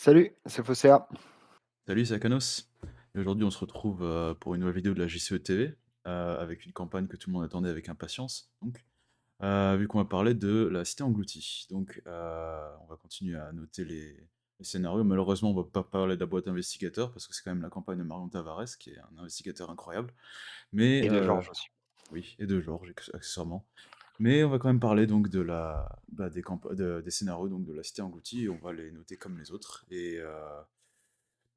Salut, c'est Fosséa. Salut, c'est Akanos. Et aujourd'hui, on se retrouve pour une nouvelle vidéo de la JCE TV, avec une campagne que tout le monde attendait avec impatience. Donc, vu qu'on va parler de la Cité engloutie. Donc, on va continuer à noter les scénarios. Malheureusement, on va pas parler de la boîte investigateur parce que c'est quand même la campagne de Marion Tavares, qui est un investigateur incroyable. Mais Et de Georges aussi. oui, et de Georges accessoirement. Mais on va quand même parler donc de des scénarios donc de la Cité engloutie et on va les noter comme les autres. Et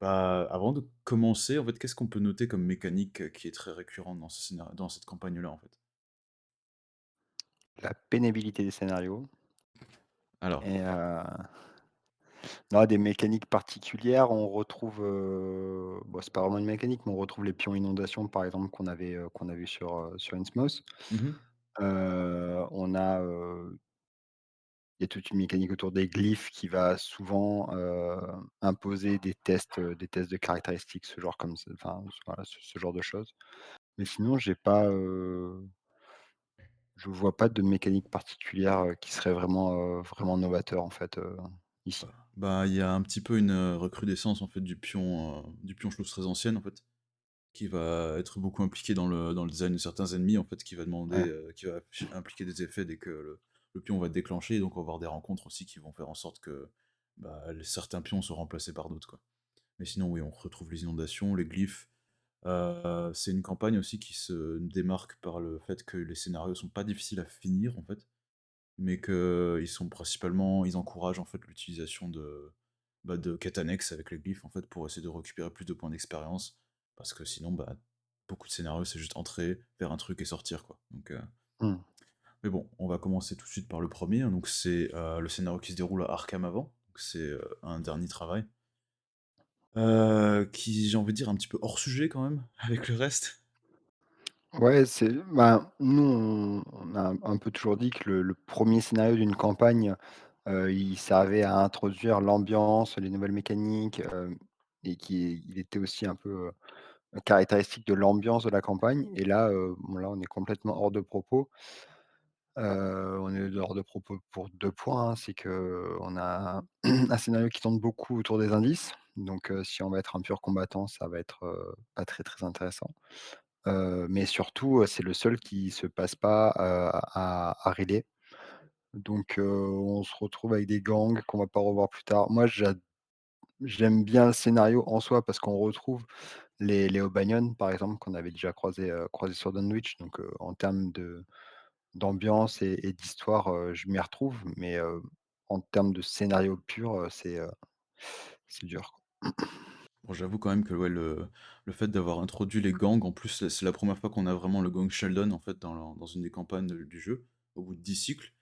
bah, avant de commencer, en fait, qu'est-ce qu'on peut noter comme mécanique, qui est très récurrente dans cette campagne-là, en fait? La pénibilité des scénarios Alors, et non, des mécaniques particulières, on retrouve, bon, c'est pas vraiment une mécanique, mais on retrouve les pions inondations, par exemple, qu'on a vu sur Innsmouth. mmh On a, il y a toute une mécanique autour des glyphes qui va souvent, imposer des tests de caractéristiques, ce genre comme ça, enfin, voilà, ce genre de choses. Mais sinon, je vois pas de mécanique particulière, qui serait vraiment novateur en fait, ici. bah, il y a un petit peu une, recrudescence, en fait, du pion chose très ancienne, en fait, qui va être beaucoup impliqué dans le design de certains ennemis, en fait, qui va Ouais. demander, qui va impliquer des effets dès que le pion va être déclenché, et donc on va avoir des rencontres aussi qui vont faire en sorte que, bah, certains pions sont remplacés par d'autres, quoi. Mais sinon, oui, on retrouve les inondations, les glyphes. C'est une campagne aussi qui se démarque par le fait que les scénarios sont pas difficiles à finir, en fait, mais ils encouragent, en fait, l'utilisation de quêtes annexes avec les glyphes, en fait, pour essayer de récupérer plus de points d'expérience. Parce que sinon, bah, beaucoup de scénarios, c'est juste entrer, faire un truc et sortir, quoi. Donc, Mmh. mais bon, on va commencer tout de suite par le premier, hein. Donc c'est, le scénario qui se déroule à Arkham avant. Donc c'est, un dernier travail, qui, j'ai envie de dire, un petit peu hors sujet quand même, avec le reste. Ouais, nous on a un peu toujours dit que le 1er scénario d'une campagne, il servait à introduire l'ambiance, les nouvelles mécaniques, et il était aussi un peu, caractéristique de l'ambiance de la campagne et là, bon là on est complètement hors de propos. On est hors de propos pour 2 points, hein. C'est qu'on a un scénario qui tourne beaucoup autour des indices. Donc, si on va être un pur combattant, ça va être, pas très, très intéressant. Mais surtout, c'est le seul qui se passe pas, à Riley. Donc, on se retrouve avec des gangs qu'on va pas revoir plus tard. Moi, j'aime bien le scénario en soi parce qu'on retrouve les O'Banion, par exemple, qu'on avait déjà croisés sur Dunwich. Donc, en termes d'ambiance et d'histoire, je m'y retrouve, mais en termes de scénario pur, c'est dur, quoi. Bon, j'avoue quand même que ouais, le fait d'avoir introduit les gangs, en plus, c'est la première fois qu'on a vraiment le gang Sheldon, en fait, dans une des campagnes du jeu, au bout de 10 cycles.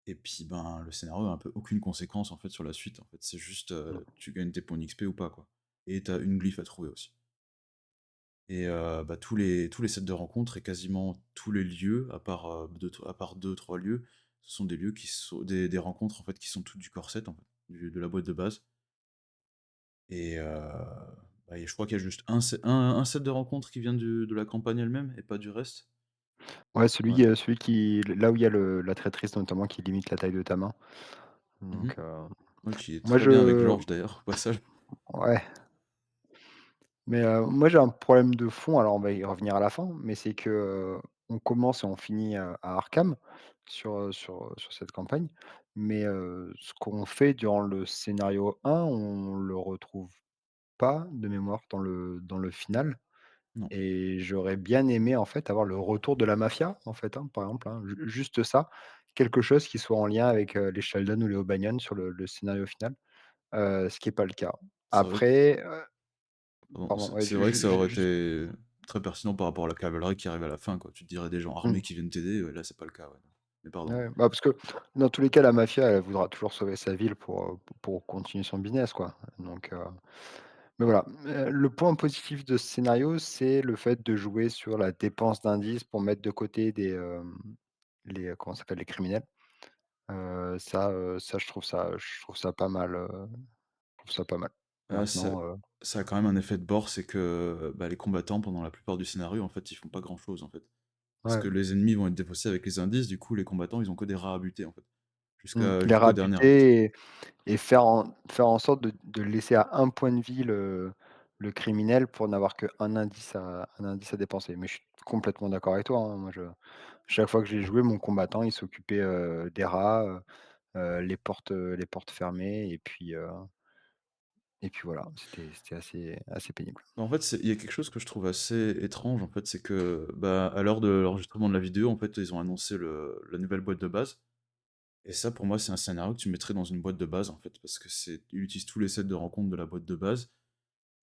Et puis, ben, le scénario a un peu aucune conséquence, en fait, sur la suite, en fait. C'est juste, Mmh. tu gagnes tes points d'XP ou pas, quoi. Et t'as une glyphe à trouver aussi. Et bah, tous les sets de rencontres et quasiment tous les lieux, à part 2-3 lieux, ce sont des lieux qui sont des rencontres, en fait, qui sont toutes du core set, en fait, de la boîte de base. Et bah, et je crois qu'il y a juste un set de rencontres qui vient de la campagne elle-même et pas du reste. Ouais, Ouais. celui qui là où il y a la traîtrise notamment qui limite la taille de ta main. Mmh. Donc, Ouais, qui est moi très bien avec je Georges d'ailleurs, au passage. ouais, mais, moi j'ai un problème de fond, alors on va y revenir à la fin, mais c'est que, on commence et on finit, à Arkham sur cette campagne, mais, ce qu'on fait durant le scénario 1, on le retrouve pas de mémoire dans le final. Non, Et j'aurais bien aimé, en fait, avoir le retour de la mafia, en fait, hein, par exemple, hein, juste ça, quelque chose qui soit en lien avec, les Sheldon ou les O'Banion sur le scénario final, ce qui est pas le cas. c'est vrai que Après, pardon, pardon, ouais, c'est vrai que ça aurait juste été très pertinent par rapport à la cavalerie qui arrive à la fin, quoi. Tu te dirais des gens armés mmh, qui viennent t'aider, ouais, là, c'est pas le cas, ouais. Mais pardon. ouais, bah, parce que dans tous les cas, la mafia, elle voudra toujours sauver sa ville pour continuer son business, quoi, donc, mais voilà, le point positif de ce scénario, c'est le fait de jouer sur la dépense d'indices pour mettre de côté comment ça s'appelle? Les criminels. Ça je trouve ça pas mal, je trouve ça pas mal. Ça Maintenant, ça a quand même un effet de bord, c'est que, bah, les combattants, pendant la plupart du scénario, en fait, ils font pas grand-chose, en fait. Parce ouais, que les ennemis vont être défaussés avec les indices, du coup, les combattants, ils ont que des rats à buter, en fait. Les jusqu'au dernier acte. rabuter et faire en sorte de laisser à un point de vie le criminel pour n'avoir qu'un indice à dépenser. Mais je suis complètement d'accord avec toi, hein. Moi, chaque fois que j'ai joué, mon combattant, il s'occupait, des rats, les portes fermées et puis voilà, c'était assez pénible. En fait, il y a quelque chose que je trouve assez étrange, en fait, c'est que, bah, à l'heure de l'enregistrement de la vidéo, en fait, ils ont annoncé la nouvelle boîte de base. Et ça, pour moi, c'est un scénario que tu mettrais dans une boîte de base, en fait, parce que il utilise tous les sets de rencontres de la boîte de base.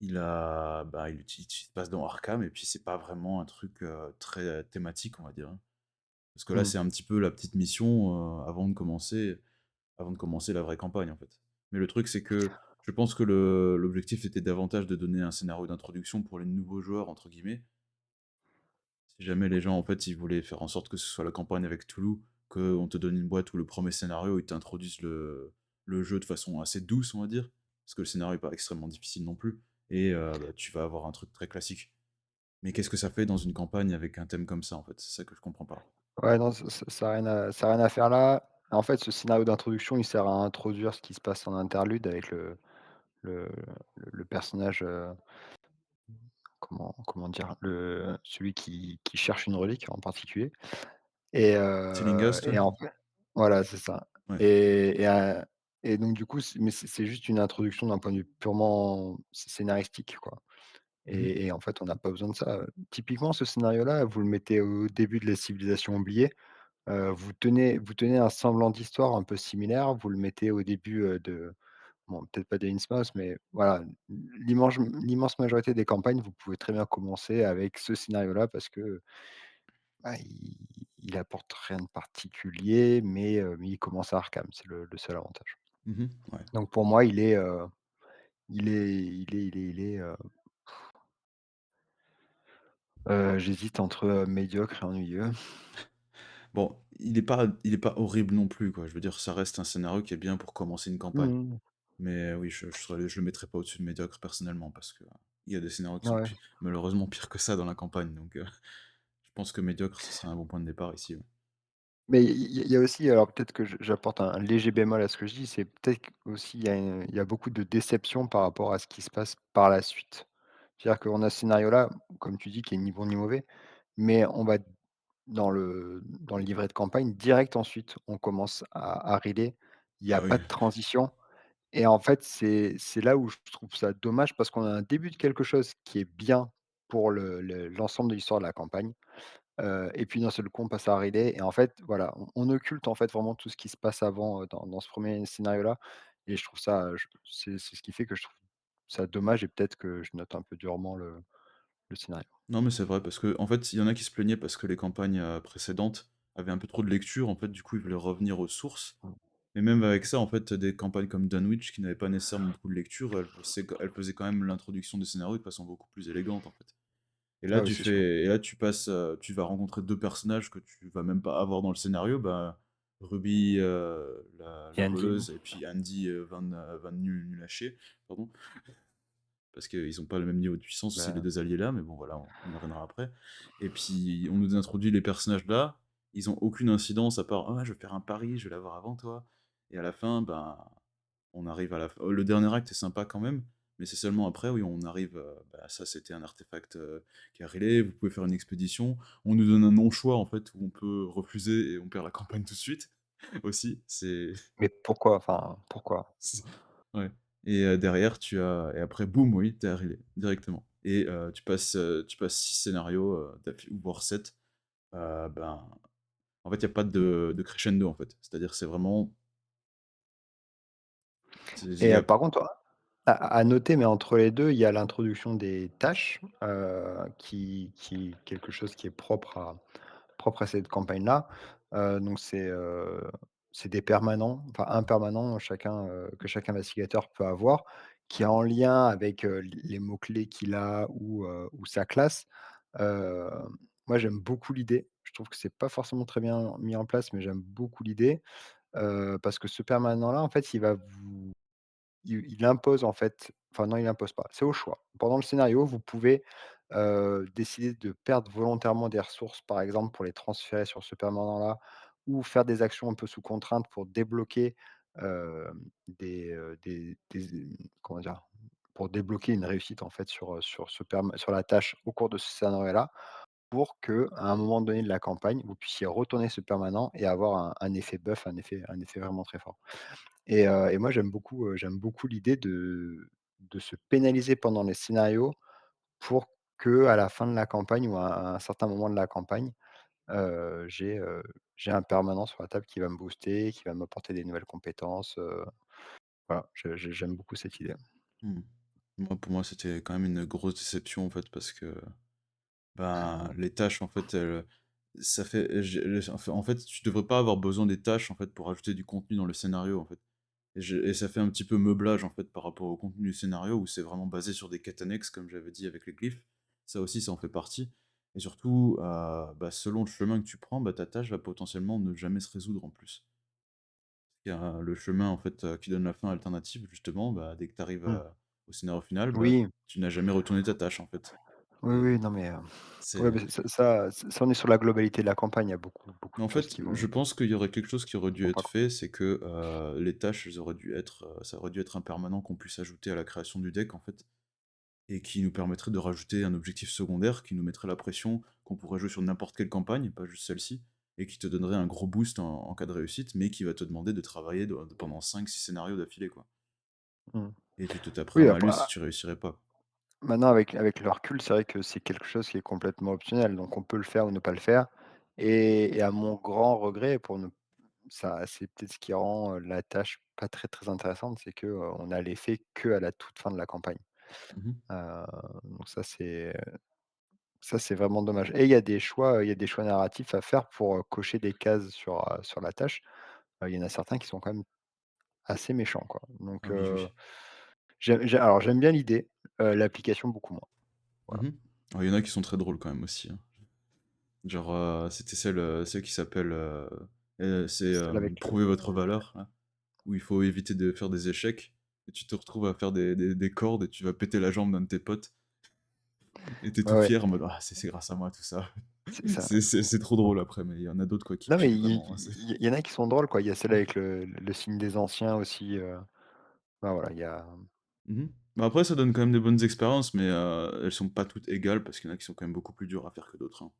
Il se passe dans Arkham, et puis c'est pas vraiment un truc très thématique, on va dire, hein. Parce que là, Mmh. c'est un petit peu la petite mission avant de commencer la vraie campagne, en fait. Mais le truc, c'est que je pense que l'objectif était davantage de donner un scénario d'introduction pour les «nouveaux joueurs» entre guillemets. Si jamais les gens, en fait, ils voulaient faire en sorte que ce soit la campagne avec Toulouse, qu'on te donne une boîte où le premier scénario, ils t'introduisent le jeu de façon assez douce, on va dire, parce que le scénario est pas extrêmement difficile non plus, et bah, tu vas avoir un truc très classique. Mais qu'est-ce que ça fait dans une campagne avec un thème comme ça, en fait? C'est ça que je comprends pas. Ouais, non, ça a rien à faire là. En fait, ce scénario d'introduction, il sert à introduire ce qui se passe en interlude avec le personnage, comment dire? Celui qui cherche une relique en particulier Tillinghast, là? et en fait voilà, c'est ça Ouais. et donc du coup, c'est juste une introduction d'un point de vue purement scénaristique, quoi Mmh. et en fait, on n'a pas besoin de ça. Typiquement, ce scénario-là, vous le mettez au début de la civilisation oubliée. Vous tenez un semblant d'histoire un peu similaire, vous le mettez au début, de bon, peut-être pas d'Innsmouth, mais voilà, l'immense majorité des campagnes, vous pouvez très bien commencer avec ce scénario-là parce que, bah, il apporte rien de particulier, mais il commence à Arkham, c'est le seul avantage. Mmh. Ouais. Donc pour moi, j'hésite entre, médiocre et ennuyeux. Bon, il est pas horrible non plus, quoi. Je veux dire, ça reste un scénario qui est bien pour commencer une campagne. Mmh. Mais oui, je le mettrais pas au-dessus de médiocre personnellement, parce que il y a des scénarios qui sont Ouais. malheureusement pires que ça dans la campagne, donc je pense que médiocre, ce serait un bon point de départ ici, ouais. Mais il y a aussi alors peut-être que j'apporte un léger bémol à ce que je dis, c'est peut-être aussi il y a beaucoup de déception par rapport à ce qui se passe par la suite. C'est-à-dire qu'on a ce scénario-là, comme tu dis, qui est ni bon ni mauvais, mais on va dans le livret de campagne, direct ensuite, on commence à rider. Il y a Ah pas oui. de transition et en fait, c'est là où je trouve ça dommage parce qu'on a un début de quelque chose qui est bien pour l'ensemble de l'histoire de la campagne. Et puis d'un seul coup, on passe à Riley et en fait, voilà, on occulte en fait vraiment tout ce qui se passe avant, dans ce premier scénario-là et je trouve ça, c'est ce qui fait que je trouve ça dommage et peut-être que je note un peu durement le scénario. Non, mais c'est vrai parce que en fait, il y en a qui se plaignaient parce que les campagnes, précédentes avaient un peu trop de lecture, en fait, du coup, ils voulaient revenir aux sources. Mmh. Et même avec ça, en fait, des campagnes comme Dunwich qui n'avaient pas nécessairement beaucoup de lecture, elles faisaient quand même l'introduction des scénarios de façon beaucoup plus élégante, en fait. Ah oui, c'est sûr. Et là, tu vas rencontrer 2 personnages que tu vas même pas avoir dans le scénario, bah, Ruby, Et la Andy, voleuse, et puis Andy, Van Nul à chier, pardon, parce qu'ils ont pas le même niveau de puissance aussi les bah, 2 alliés là, mais bon voilà, on y reviendra après. Et puis on nous introduit les personnages là, ils ont aucune incidence à part: «Ah, je vais faire un pari, je vais l'avoir avant toi», et à la fin, ben, on arrive à la fin, le dernier acte est sympa quand même, mais c'est seulement après, oui, on arrive, bah, ça c'était un artefact, qui est relais, vous pouvez faire une expédition. On nous donne un non-choix en fait, où on peut refuser et on perd la campagne tout de suite, aussi. mais pourquoi? Enfin, pourquoi? C'est ouais, et derrière et après boum, oui, tu es relais directement, et tu passes 6 scénarios, d'affilée ou voire 7, ben, en fait, il y a pas de crescendo, en fait. C'est-à-dire, c'est vraiment il Et y a par contre, à noter, mais entre les 2, il y a l'introduction des tâches, qui quelque chose qui est propre à cette campagne-là. Donc c'est des permanents, enfin un permanent chacun, que chaque investigateur peut avoir, qui est en lien avec, les mots-clés qu'il a ou sa classe. Heu, Moi j'aime beaucoup l'idée. Je trouve que c'est pas forcément très bien mis en place, mais j'aime beaucoup l'idée, parce que ce permanent-là, en fait, il impose en fait enfin non, il impose pas, c'est au choix. Pendant le scénario, vous pouvez, décider de perdre volontairement des ressources, par exemple, pour les transférer sur ce permanent-là ou faire des actions un peu sous contrainte pour débloquer, comment dire? Pour débloquer une réussite en fait sur la tâche au cours de ce scénario-là, pour qu'à un moment donné de la campagne, vous puissiez retourner ce permanent et avoir un effet buff, un effet vraiment très fort. Et moi j'aime beaucoup l'idée de se pénaliser pendant les scénarios pour que à la fin de la campagne ou à un certain moment de la campagne, Heu, j'ai, heu, j'ai un permanent sur la table qui va me booster, qui va m'apporter des nouvelles compétences, voilà, j'aime beaucoup cette idée. Mmh. Moi, pour moi, c'était quand même une grosse déception, en fait, parce que, ben, les tâches, en fait, ça fait en fait, tu devrais pas avoir besoin des tâches, en fait, pour ajouter du contenu dans le scénario, en fait. Et ça fait un petit peu meublage, en fait, par rapport au contenu du scénario où c'est vraiment basé sur des quêtes annexes, comme j'avais dit avec les glyphes. Ça aussi, ça en fait partie. Et surtout, bah, selon le chemin que tu prends, bah, ta tâche va potentiellement ne jamais se résoudre en plus. Il y a le chemin, en fait, qui donne la fin alternative, justement, bah, dès que tu arrives Mmh. au scénario final, bah, Oui, tu n'as jamais retourné ta tâche, en fait. oui, oui, Et non mais, ouais, c'est mais ça on est sur la globalité de la campagne, il y a beaucoup mais en de choses fait, je pense qu'il y aurait quelque chose qui aurait qui dû vont pas, être quoi. fait, c'est que, les tâches, elles auraient dû être, ça aurait dû être un permanent qu'on puisse ajouter à la création du deck, en fait. Et qui nous permettrait de rajouter un objectif secondaire qui nous mettrait la pression qu'on pourrait jouer sur n'importe quelle campagne, pas juste celle-ci, et qui te donnerait un gros boost en cas de réussite, mais qui va te demander de travailler pendant 5 6 scénarios d'affilée, quoi. Mmh. Et tu te taperais un Oui, malus après si tu réussirais pas. maintenant avec le recul, c'est vrai que c'est quelque chose qui est complètement optionnel, donc on peut le faire ou ne pas le faire et à mon grand regret pour ne ça c'est peut-être ce qui rend, la tâche pas très, très intéressante, c'est que, on n'a l'effet qu'à la toute fin de la campagne. Mmh. Heu, donc ça c'est vraiment dommage et il y a des choix narratifs à faire pour, cocher des cases sur la tâche. Il y en a certains qui sont quand même assez méchants, quoi. Donc Ah oui, oui. j'aime bien l'idée, l'application beaucoup moins. Voilà. Mmh. Il y en a qui sont très drôles quand même aussi, hein. Genre, c'était celle qui s'appelle, c'est, Celle avec «Prouvez votre valeur», là, où il faut éviter de faire des échecs et tu te retrouves à faire des cordes et tu vas péter la jambe d'un de tes potes. Et tu ouais, tout ouais, fier en mode: «Ah, c'est grâce à moi tout ça». c'est ça. C'est trop drôle après, mais il y en a d'autres quoi qui Non, mais piquent il vraiment, hein, c'est il y en a qui sont drôles, quoi. Il y a celle avec le signe des anciens aussi, enfin voilà, il y a mmh Bah, après ça donne quand même des bonnes expériences, mais elles sont pas toutes égales parce qu'il y en a qui sont quand même beaucoup plus dures à faire que d'autres, hein,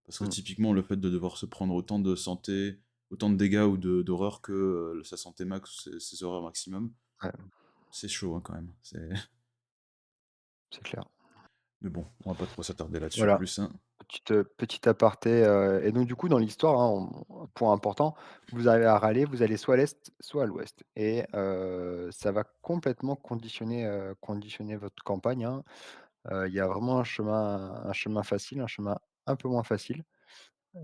parce que mmh, typiquement le fait de devoir se prendre autant de santé, autant de dégâts ou de d'horreur que, sa santé max ou ses horreurs maximum, ouais, c'est chaud, hein, quand même. C'est c'est clair. mais bon, on va pas trop s'attarder là-dessus Voilà. plus, hein. Petit aparté, et donc du coup dans l'histoire, hein, point important, vous arrivez à râler, vous allez soit à l'est, soit à l'ouest et ça va complètement conditionner votre campagne, hein. Il y a vraiment un chemin facile, un chemin un peu moins facile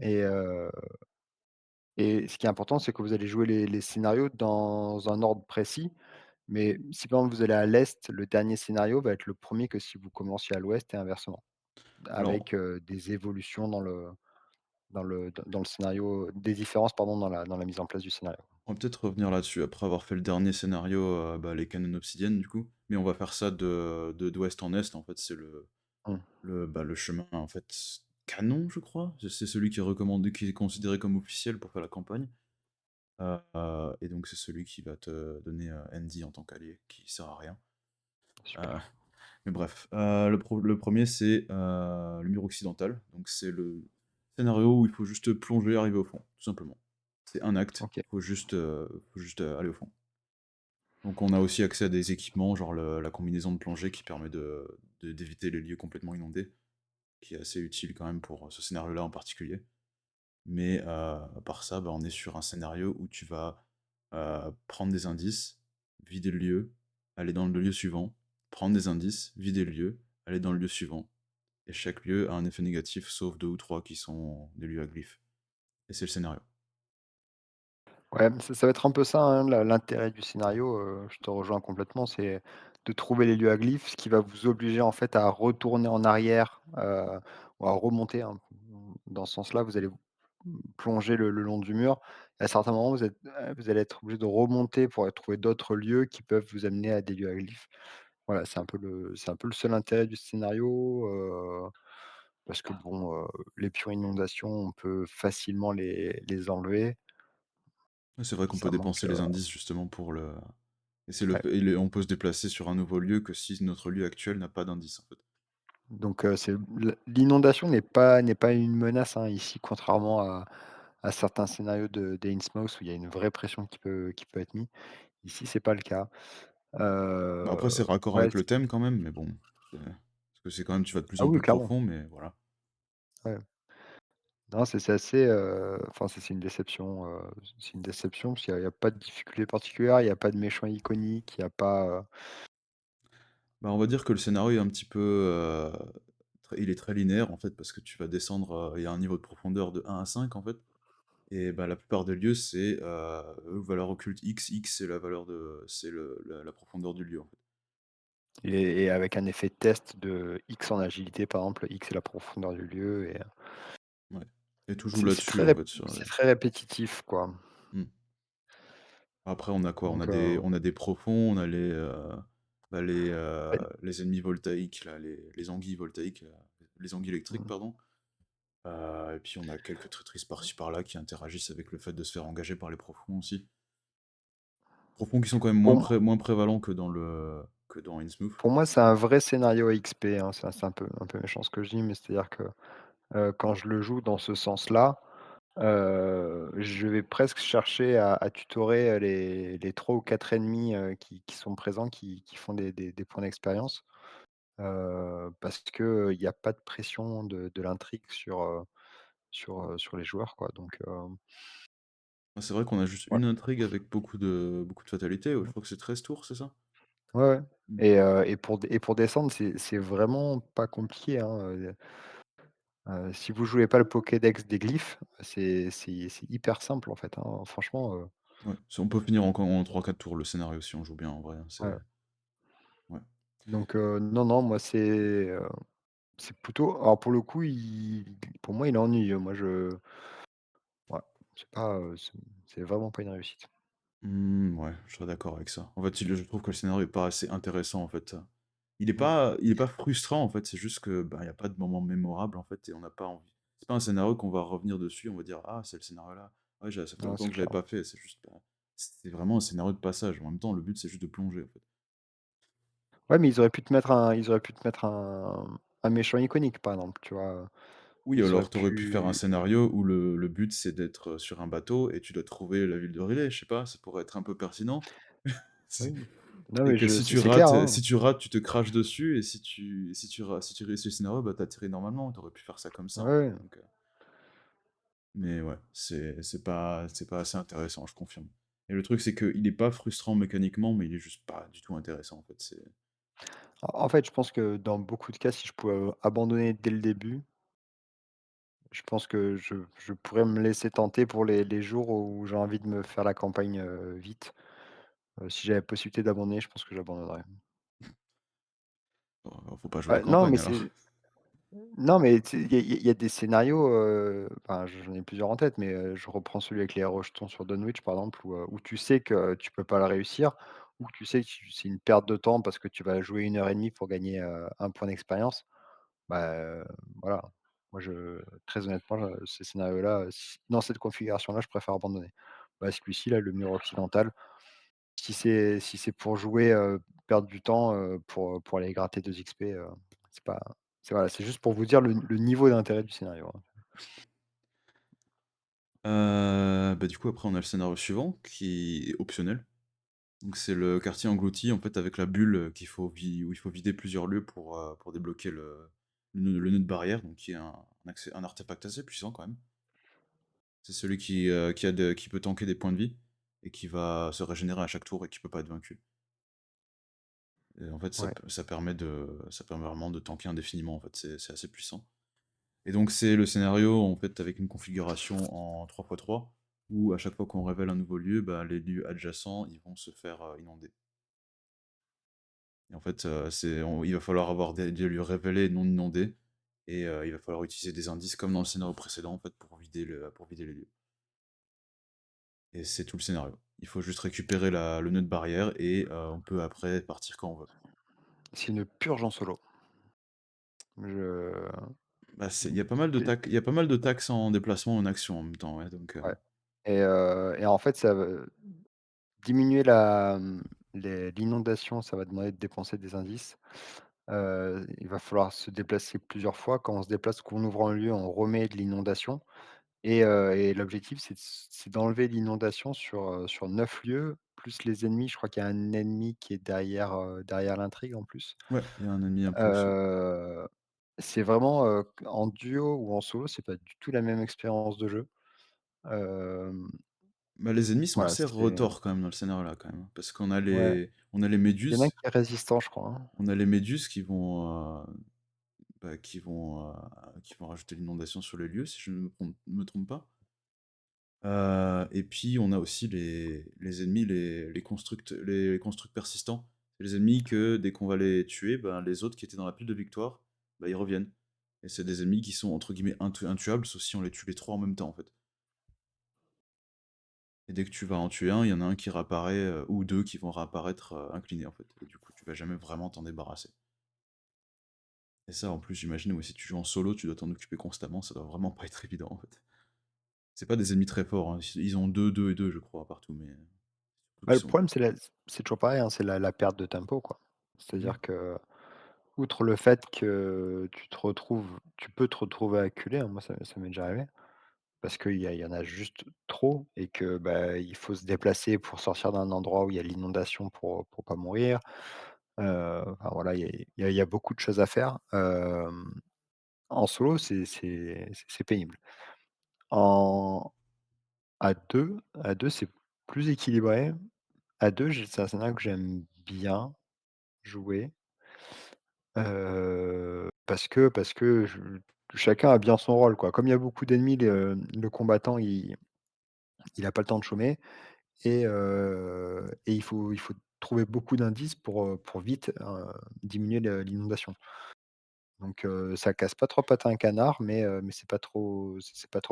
et heu et ce qui est important, c'est que vous allez jouer les scénarios dans un ordre précis, mais si par exemple vous allez à l'est, le dernier scénario va être le premier que si vous commenciez à l'ouest et inversement, Alors, avec, des évolutions dans le scénario, des différences pardon dans la mise en place du scénario. on va peut-être revenir là-dessus après avoir fait le dernier scénario, bah, les canons obsidiennes du coup, mais on va faire ça de d'ouest en est, en fait, c'est Mmh, le chemin, en fait, canon, je crois? C'est celui qui est recommandé, qui est considéré comme officiel pour faire la campagne, et donc c'est celui qui va te donner, Andy en tant qu'allié, qui sert à rien, heu, super. mais bref, le 1 c'est, le mur occidental, donc c'est le scénario où il faut juste plonger et arriver au fond, tout simplement. C'est un acte, OK, faut juste, aller au fond. Donc on a aussi accès à des équipements, genre la combinaison de plongée qui permet d'éviter les lieux complètement inondés, qui est assez utile quand même pour, ce scénario-là en particulier. Mais, à part ça, bah, on est sur un scénario où tu vas, prendre des indices, vider le lieu, aller dans le lieu suivant, prendre des indices, vider le lieu, aller dans le lieu suivant. Et chaque lieu a un effet négatif, sauf 2 ou 3 qui sont des lieux à glyphes. Et c'est le scénario. ouais, mais ça va être un peu ça, hein, l'intérêt du scénario, je te rejoins complètement, c'est de trouver les lieux à glyphes, ce qui va vous obliger en fait à retourner en arrière, ou à remonter, hein. Dans ce sens-là, vous allez plonger le long du mur et à certains moments, vous allez être obligé de remonter pour trouver d'autres lieux qui peuvent vous amener à des lieux à glyphes. Voilà, c'est un peu le seul intérêt du scénario, parce que bon, les pions inondation, on peut facilement les enlever. Ouais, c'est vrai qu'on Ça peut manque, dépenser les indices justement pour le et c'est ouais. on peut se déplacer sur un nouveau lieu que si notre lieu actuel n'a pas d'indice, en fait. Donc c'est l'inondation n'est pas une menace, hein, ici, contrairement à certains scénarios de Innsmouth où il y a une vraie pression qui peut être mise. Ici, c'est pas le cas. Bah, après c'est raccord Ouais, avec le thème quand même, mais bon, parce que c'est quand même tu vas de plus ah en oui, plus clairement, profond, mais voilà. ouais. Non, c'est assez, enfin, c'est c'est une déception parce qu'il y a pas de difficulté particulière, il y a pas de méchant iconique, il y a pas, Bah, on va dire que le scénario est un petit peu, il est très linéaire en fait, parce que tu vas descendre, il y a un niveau de profondeur de 1 à 5 en fait, et bah, la plupart des lieux c'est, valeur occulte X, X c'est la valeur de c'est le la profondeur du lieu en fait. et avec un effet test de X en agilité, par exemple, X est la profondeur du lieu et Ouais, et tout joue là-dessus très en fait sur les c'est très répétitif, quoi. mmh. Après on a quoi? Donc On a des profonds, on a bah, ouais, les ennemis voltaïques là, les anguilles voltaïques là, les anguilles électriques mmh. pardon. Et puis on a quelques traîtrises par-ci par-là qui interagissent avec le fait de se faire engager par les profonds aussi. Profonds qui sont quand même Pour m moins prévalents que dans Innsmouth. pour moi, c'est un vrai scénario XP, hein. C'est un peu méchant ce que je dis, mais c'est-à-dire que, quand je le joue dans ce sens-là, je vais presque chercher à tutorer, les 3 ou 4 ennemis, qui sont présents, qui font des points d'expérience, parce que, il y a pas de pression de l'intrigue sur les joueurs, quoi, donc Ah, c'est vrai qu'on a juste ouais. une intrigue avec beaucoup de fatalités, je crois que c'est 13 tours, c'est ça? Ouais, ouais, Mmh. et pour descendre, c'est vraiment pas compliqué, hein, si vous jouez pas le Pokédex des glyphes, c'est hyper simple, en fait, hein, franchement, Ouais, si on peut finir en 3-4 tours le scénario si on joue bien en vrai, hein, ouais. c'est ouais. Donc non, non, moi, c'est plutôt alors pour le coup, pour moi, il est ennuyeux. Moi, ouais, c'est pas, c'est vraiment pas une réussite. Mmh, ouais, je serais d'accord avec ça. En fait, je trouve que le scénario est pas assez intéressant, en fait. Mmh. Il est pas frustrant, en fait, c'est juste que, bah, il y a pas de moment mémorable, en fait, et on n'a pas envie. C'est pas un scénario qu'on va revenir dessus, on va dire: «Ah, c'est le scénario-là. Ouais, ça fait Non, longtemps c'est que je l'avais clair. pas fait». C'est juste, bah, c'est vraiment un scénario de passage. En même temps, le but, c'est juste de plonger, en fait. Ouais, mais ils auraient pu te mettre un méchant iconique, par exemple, tu vois? Oui, Ils auraient alors tu aurais pu faire un pu scénario où le but, c'est d'être, sur un bateau et tu dois trouver la ville de Riley, je sais pas, ça pourrait être un peu pertinent. oui. C'est Non, et mais que je c'est clair, hein. si tu rates, tu te craches dessus et si tu réussis le scénario, bah, tu atterris normalement. Tu aurais pu faire ça comme ça, Ouais, en fait, ouais. donc mais ouais, c'est pas assez intéressant, je confirme. Et le truc, c'est qu'il est pas frustrant mécaniquement, mais il est juste pas du tout intéressant, en fait, c'est En fait, je pense que dans beaucoup de cas, si je pouvais, abandonner dès le début, je pense que je pourrais me laisser tenter pour les jours où j'ai envie de me faire la campagne, vite. Si j'avais possibilité d'abandonner, je pense que j'abandonnerais. faut pas jouer la Bah, non, campagne mais alors. c'est non, mais tu sais, il y a des scénarios, enfin, j'en ai plusieurs en tête, mais je reprends celui avec les rejetons sur Dunwich, par exemple, où tu sais que tu peux pas le réussir, ou tu sais que c'est une perte de temps parce que tu vas jouer 1 heure et demie pour gagner, 1 point d'expérience. Bah, voilà. Moi, très honnêtement, ces scénarios-là, si dans cette configuration-là, je préfère abandonner. Bah, celui-ci là, le mur occidental, si c'est pour jouer, perdre du temps, pour aller gratter 2 XP, c'est pas voilà, c'est juste pour vous dire le niveau d'intérêt du scénario, hein. Bah, du coup, après, on a le scénario suivant qui est optionnel. Donc c'est le quartier englouti, en fait, avec la bulle, où il faut vider plusieurs lieux pour débloquer le nœud de barrière, donc qui est un artefact assez puissant quand même. C'est celui qui peut tanker des points de vie et qui va se régénérer à chaque tour et qui peut pas être vaincu. Et en fait, Ouais. ça permet vraiment de tanker indéfiniment, en fait, c'est assez puissant. Et donc c'est le scénario, en fait, avec une configuration en 3x3 où à chaque fois qu'on révèle un nouveau lieu, bah, les lieux adjacents, ils vont se faire, inonder. Et en fait, il va falloir avoir des lieux révélés non inondés et il va falloir utiliser des indices comme dans le scénario précédent, en fait, pour vider les lieux. Et c'est tout le scénario. Il faut juste récupérer le nœud de barrière et on peut après partir quand on veut. C'est une purge en solo. Je Bah, c'est Et il y a pas mal de taxes en déplacement, en action en même temps, ouais, donc ouais et en fait, ça va diminuer l'inondation, ça va demander de dépenser des indices. Il va falloir se déplacer plusieurs fois. Quand on se déplace, qu'on ouvre un lieu, on remet de l'inondation et l'objectif, c'est d'enlever l'inondation sur 9 lieux, plus les ennemis. Je crois qu'il y a un ennemi qui est derrière l'intrigue en plus. ouais, il y a un ennemi en plus, ouais. Heu, c'est vraiment, en duo ou en solo, c'est pas du tout la même expérience de jeu. Hem, Bah, les ennemis sont voilà, assez c'est retors quand même dans le scénario là, quand même, hein, parce qu'on a ouais, les il y en a un méduses qui est résistant, je crois, hein. qui vont, bah, qui vont rajouter l'inondation sur les lieux, si je ne me trompe pas. Et puis on a aussi les ennemis, les constructs persistants. C'est les ennemis que dès qu'on va les tuer, ben, les autres qui étaient dans la pile de victoire, bah, ils reviennent. Et c'est des ennemis qui sont entre guillemets «intuables», sauf si on les tue les 3 en même temps, en fait. Et dès que tu vas en tuer un, il y en a un qui réapparaît, ou 2 qui vont réapparaître, inclinés, en fait. Et du coup, tu vas jamais vraiment t'en débarrasser. Et ça, en plus, j'imagine, ouais, si tu joues en solo, tu dois t'en occuper constamment, ça doit vraiment pas être évident, en fait. C'est pas des ennemis très forts, hein, ils ont 2, 2 et 2, je crois, partout, mais surtout Bah, qu'ils le sont problème, c'est toujours pareil, hein, c'est la perte de tempo, quoi. oui. C'est-à-dire que, outre le fait que tu peux te retrouver acculé, hein, moi ça m'est déjà arrivé, parce qu'il y en a juste trop et que, bah, il faut se déplacer pour sortir d'un endroit où il y a l'inondation pour pas mourir. Enfin voilà, il y a beaucoup de choses à faire. En solo, c'est pénible. En à deux, c'est plus équilibré. À 2, c'est un scénario que j'aime bien jouer, parce que chacun a bien son rôle, quoi. Comme il y a beaucoup d'ennemis, le combattant, il a pas le temps de chômer et il faut trouver beaucoup d'indices pour vite, diminuer l'inondation. Donc ça casse pas 3 pattes à un canard, mais c'est pas trop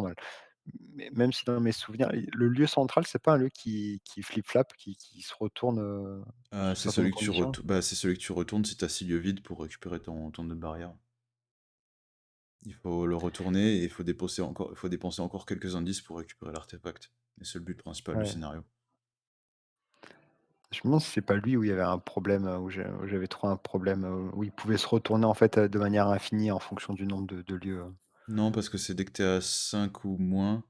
mal. Mais même si dans mes souvenirs, le lieu central, c'est pas un lieu qui flip-flap, qui se retourne, sous certaines conditions? C'est celui que tu retournes si tu as 6 lieux vides pour récupérer ton nœud de barrière. Il faut le retourner et il faut dépenser encore quelques indices pour récupérer l'artefact. Et c'est le but principal du Ouais. scénario. Je me demande si c'est pas lui où il y avait un problème, où j'avais trouvé un problème, où il pouvait se retourner en fait, de manière infinie en fonction du nombre de lieux, Non, parce que c'est dès que tu es à 5 ou moins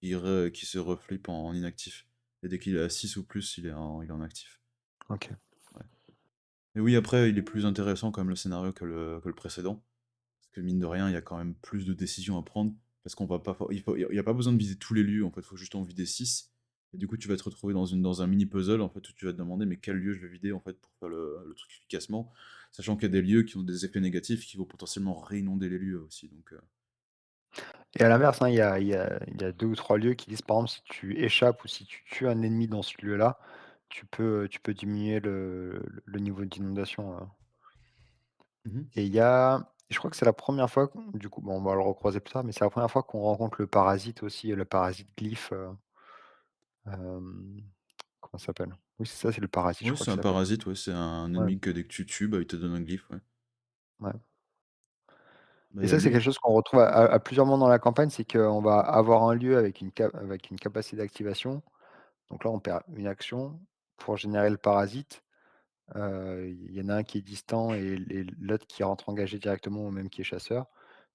qu'il se reflippe en inactif. Et dès qu'il est à 6 ou plus, il est en actif. OK. Ouais. Et oui, après, il est plus intéressant quand même le scénario que le précédent. Parce que mine de rien, il y a quand même plus de décisions à prendre. Parce qu'on va pas, il y a pas besoin de viser tous les lieux, en fait, il faut juste en vider 6. Et du coup, tu vas te retrouver dans un mini puzzle, en fait, où tu vas te demander, mais quel lieu je vais vider, en fait, pour faire le truc efficacement. Sachant qu'il y a des lieux qui ont des effets négatifs qui vont potentiellement réinonder les lieux aussi. Donc, Et à l'inverse, hein, il y a 2 ou 3 lieux qui disent, par exemple, si tu échappes ou si tu tues un ennemi dans ce lieu-là, tu peux diminuer le niveau d'inondation, mhm. et je crois que c'est la première fois du coup, bon, on va le recroiser plus tard, mais c'est la première fois qu'on rencontre le parasite aussi, le parasite glyphe, comment ça s'appelle? Oui, c'est ça, c'est le parasite, je Ouais, crois c'est qu'il un s'appelle. parasite, ouais, c'est un Ouais, ennemi que dès que tu tues, bah, il te donne un glyphe, ouais. ouais. Bah, Et il y a ça, c'est quelque lui. chose qu'on retrouve à plusieurs moments dans la campagne, c'est qu'on va avoir un lieu avec une capacité d'activation. Donc là, on perd une action pour générer le parasite. Il y en a un qui est distant et l'autre qui rentre engagé directement ou même qui est chasseur.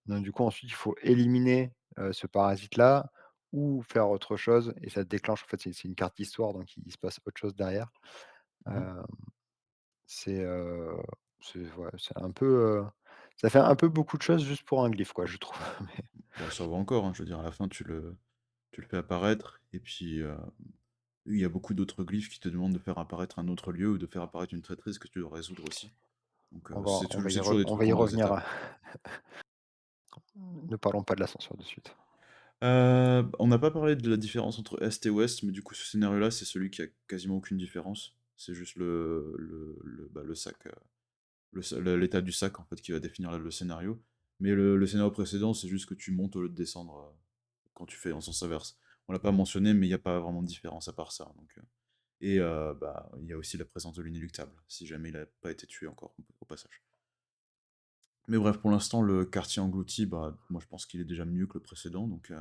Donc du coup, ensuite, il faut éliminer, ce parasite-là ou faire autre chose et ça déclenche en fait, c'est une carte d'histoire, donc il se passe autre chose derrière. Mhm. Heu, c'est, heu, c'est ouais, c'est un peu, ça fait un peu beaucoup de choses juste pour un glyphe quoi, je trouve. Mais Bah, ça va encore, hein, je veux dire, à la fin, tu le fais apparaître, et puis il y a beaucoup d'autres glyphes qui te demandent de faire apparaître un autre lieu ou de faire apparaître une traîtrise que tu dois résoudre aussi. Donc c'est toujours des on va trucs y en 2 revenir, étapes. ne parlons pas de l'ascenseur de suite. On n'a pas parlé de la différence entre Est et Ouest, mais du coup, ce scénario-là, c'est celui qui a quasiment aucune différence. C'est juste le sac, l'état du sac, en fait, qui va définir le scénario. Mais le scénario précédent, c'est juste que tu montes au lieu de descendre quand tu fais en sens inverse. On l'a pas mentionné, mais il n'y a pas vraiment de différence à part ça. Donc, et bah, il y a aussi la présence de l'inéluctable, si jamais il n'a pas été tué encore au passage. Mais bref, pour l'instant, le quartier englouti, bah, moi, je pense qu'il est déjà mieux que le précédent, donc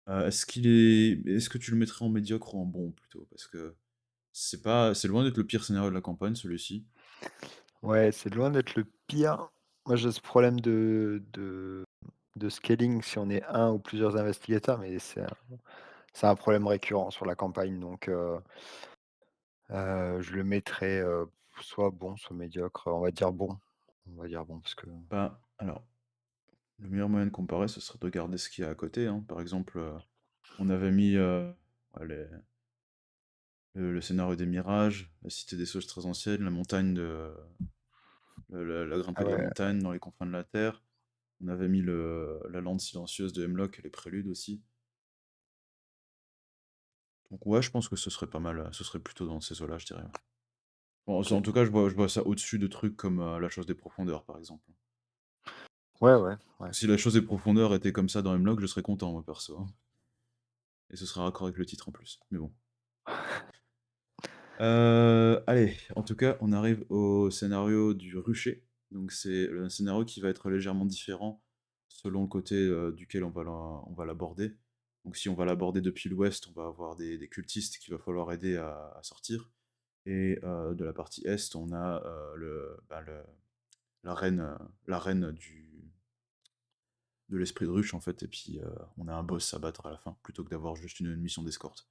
est-ce que tu le mettrais en médiocre ou en bon, plutôt? Parce que c'est loin d'être le pire scénario de la campagne, celui-ci. Ouais, c'est loin d'être le pire. Moi, j'ai ce problème de scaling si on est un ou plusieurs investigateurs, mais c'est un problème récurrent sur la campagne, donc je le mettrais, soit bon, soit médiocre. On va dire bon. On va dire bon parce que Bah, alors, le meilleur moyen de comparer, ce serait de regarder ce qu'il y a à côté, hein. Par exemple, on avait mis, ouais, le scénario des mirages, la cité des sauges très ancienne, la montagne de la ah grimpée de la ouais, montagne dans les confins de la terre. On avait mis la lande silencieuse de Hemlock et les préludes aussi. Donc ouais, je pense que ce serait pas mal, ce serait plutôt dans ces eaux-là, je dirais, ouais. Bon, OK. en tout cas, je vois ça au-dessus de trucs comme, La chose des profondeurs, par exemple. Ouais, ouais, ouais. Si la chose des profondeurs était comme ça dans Hemlock, je serais content, moi, perso, hein. Et ce serait raccord avec le titre en plus, mais bon. Allez, en tout cas, on arrive au scénario du rucher. Donc c'est un scénario qui va être légèrement différent selon le côté, duquel on va l'aborder. Donc si on va l'aborder depuis l'ouest, on va avoir des cultistes qu'il va falloir aider à sortir, et de la partie est, on a, la reine du de l'esprit de ruche, en fait, et puis, on a un boss à battre à la fin, plutôt que d'avoir juste une mission d'escorte.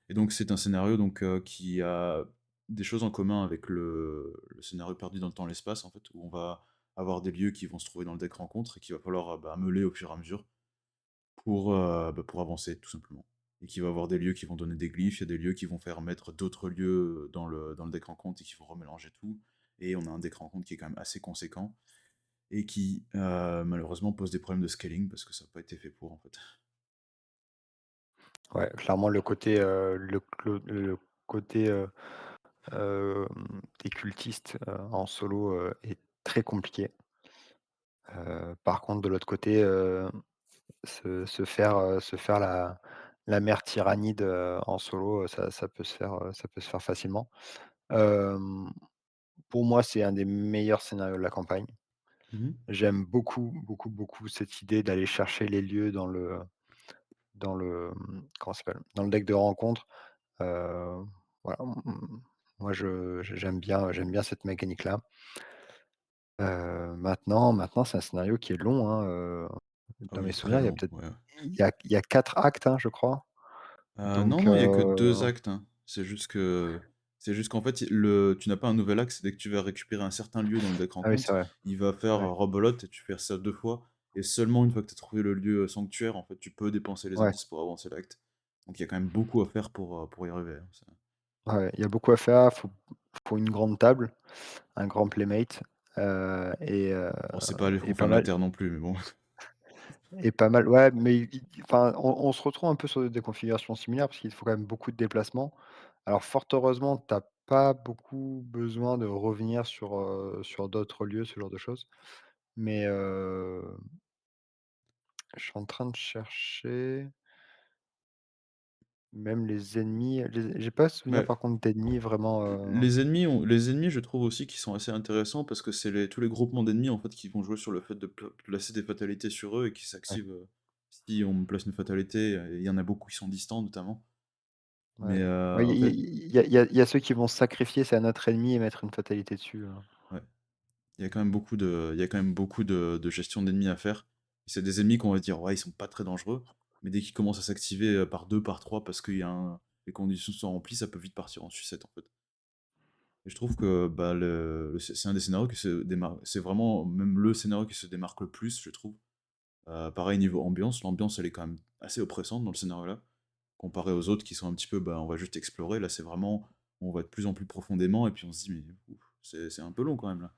Et donc c'est un scénario donc, qui a des choses en commun avec le scénario Perdu dans le temps et l'espace, en fait, où on va avoir des lieux qui vont se trouver dans le deck rencontre et qu'il va falloir, meuler au fur et à mesure pour avancer, tout simplement. Et qu'il va y avoir des lieux qui vont donner des glyphes, il y a des lieux qui vont faire mettre d'autres lieux dans le deck rencontre et qui vont remélanger tout. Et on a un deck rencontre qui est quand même assez conséquent et qui, malheureusement, pose des problèmes de scaling parce que ça n'a pas été fait pour, en fait. Ouais, clairement le côté, des cultistes, en solo, est très compliqué. Par contre de l'autre côté, se faire la mère tyrannide, en solo, ça peut se faire facilement. Hem, pour moi, c'est un des meilleurs scénarios de la campagne. Mmh. J'aime beaucoup, beaucoup, beaucoup cette idée d'aller chercher les lieux comment ça s'appelle? Dans le deck de rencontre. Heu, voilà, moi j'aime bien cette mécanique-là. Maintenant c'est un scénario qui est long, hein, Ah dans oui, il mes est très souvenirs, il y a long, peut-être ouais. il y a 4 actes, hein, je crois. Non, Donc non, il y a que 2 actes, hein. C'est juste qu'en fait, tu n'as pas un nouvel acte, c'est dès que tu vas récupérer un certain lieu dans le deck ah oui, rencontre, c'est vrai, il va faire, ouais, rebelote et tu fais ça 2 fois et seulement une fois que tu as trouvé le lieu, sanctuaire, en fait, tu peux dépenser les ouais, indices pour avancer l'acte. Donc il y a quand même beaucoup à faire pour y arriver, hein, ça. ouais, il y a beaucoup à faire. Faut une grande table, un grand playmate, heu et heu Bon, c'est pas les et confins pas de la mal terre non plus, mais bon. ouais, mais enfin, on se retrouve un peu sur des configurations similaires parce qu'il faut quand même beaucoup de déplacements. Alors fort heureusement, tu as pas beaucoup besoin de revenir sur d'autres lieux, ce genre de choses. Mais, je suis en train de chercher, même les ennemis, j'ai pas souvenir Ouais. par contre d'ennemis vraiment, Les ennemis, je trouve aussi qu'ils sont assez intéressants parce que c'est tous les groupements d'ennemis, en fait, qui vont jouer sur le fait de placer des fatalités sur eux et qui ouais, s'activent, si on place une fatalité, il y en a beaucoup qui sont distants notamment. ouais. Mais, Ouais, en fait, il y a ceux qui vont sacrifier, c'est à notre ennemi et mettre une fatalité dessus, ouais, il y a quand même beaucoup de gestion d'ennemis à faire. C'est des ennemis qu'on va dire: «Ouais, ils sont pas très dangereux», mais dès qu'ils commencent à s'activer, par 2 par 3 parce qu'il y a les conditions sont remplies, ça peut vite partir en sucette, en fait. Et je trouve que, bah, c'est un des scénarios qui se démarque, c'est vraiment même le scénario qui se démarque le plus, je trouve. Pareil niveau ambiance, l'ambiance elle est quand même assez oppressante dans le scénario-là, comparé aux autres qui sont un petit peu, bah, on va juste explorer. Là, c'est vraiment, on va de plus en plus profondément et puis on se dit: «Mais ouf, c'est un peu long quand même là».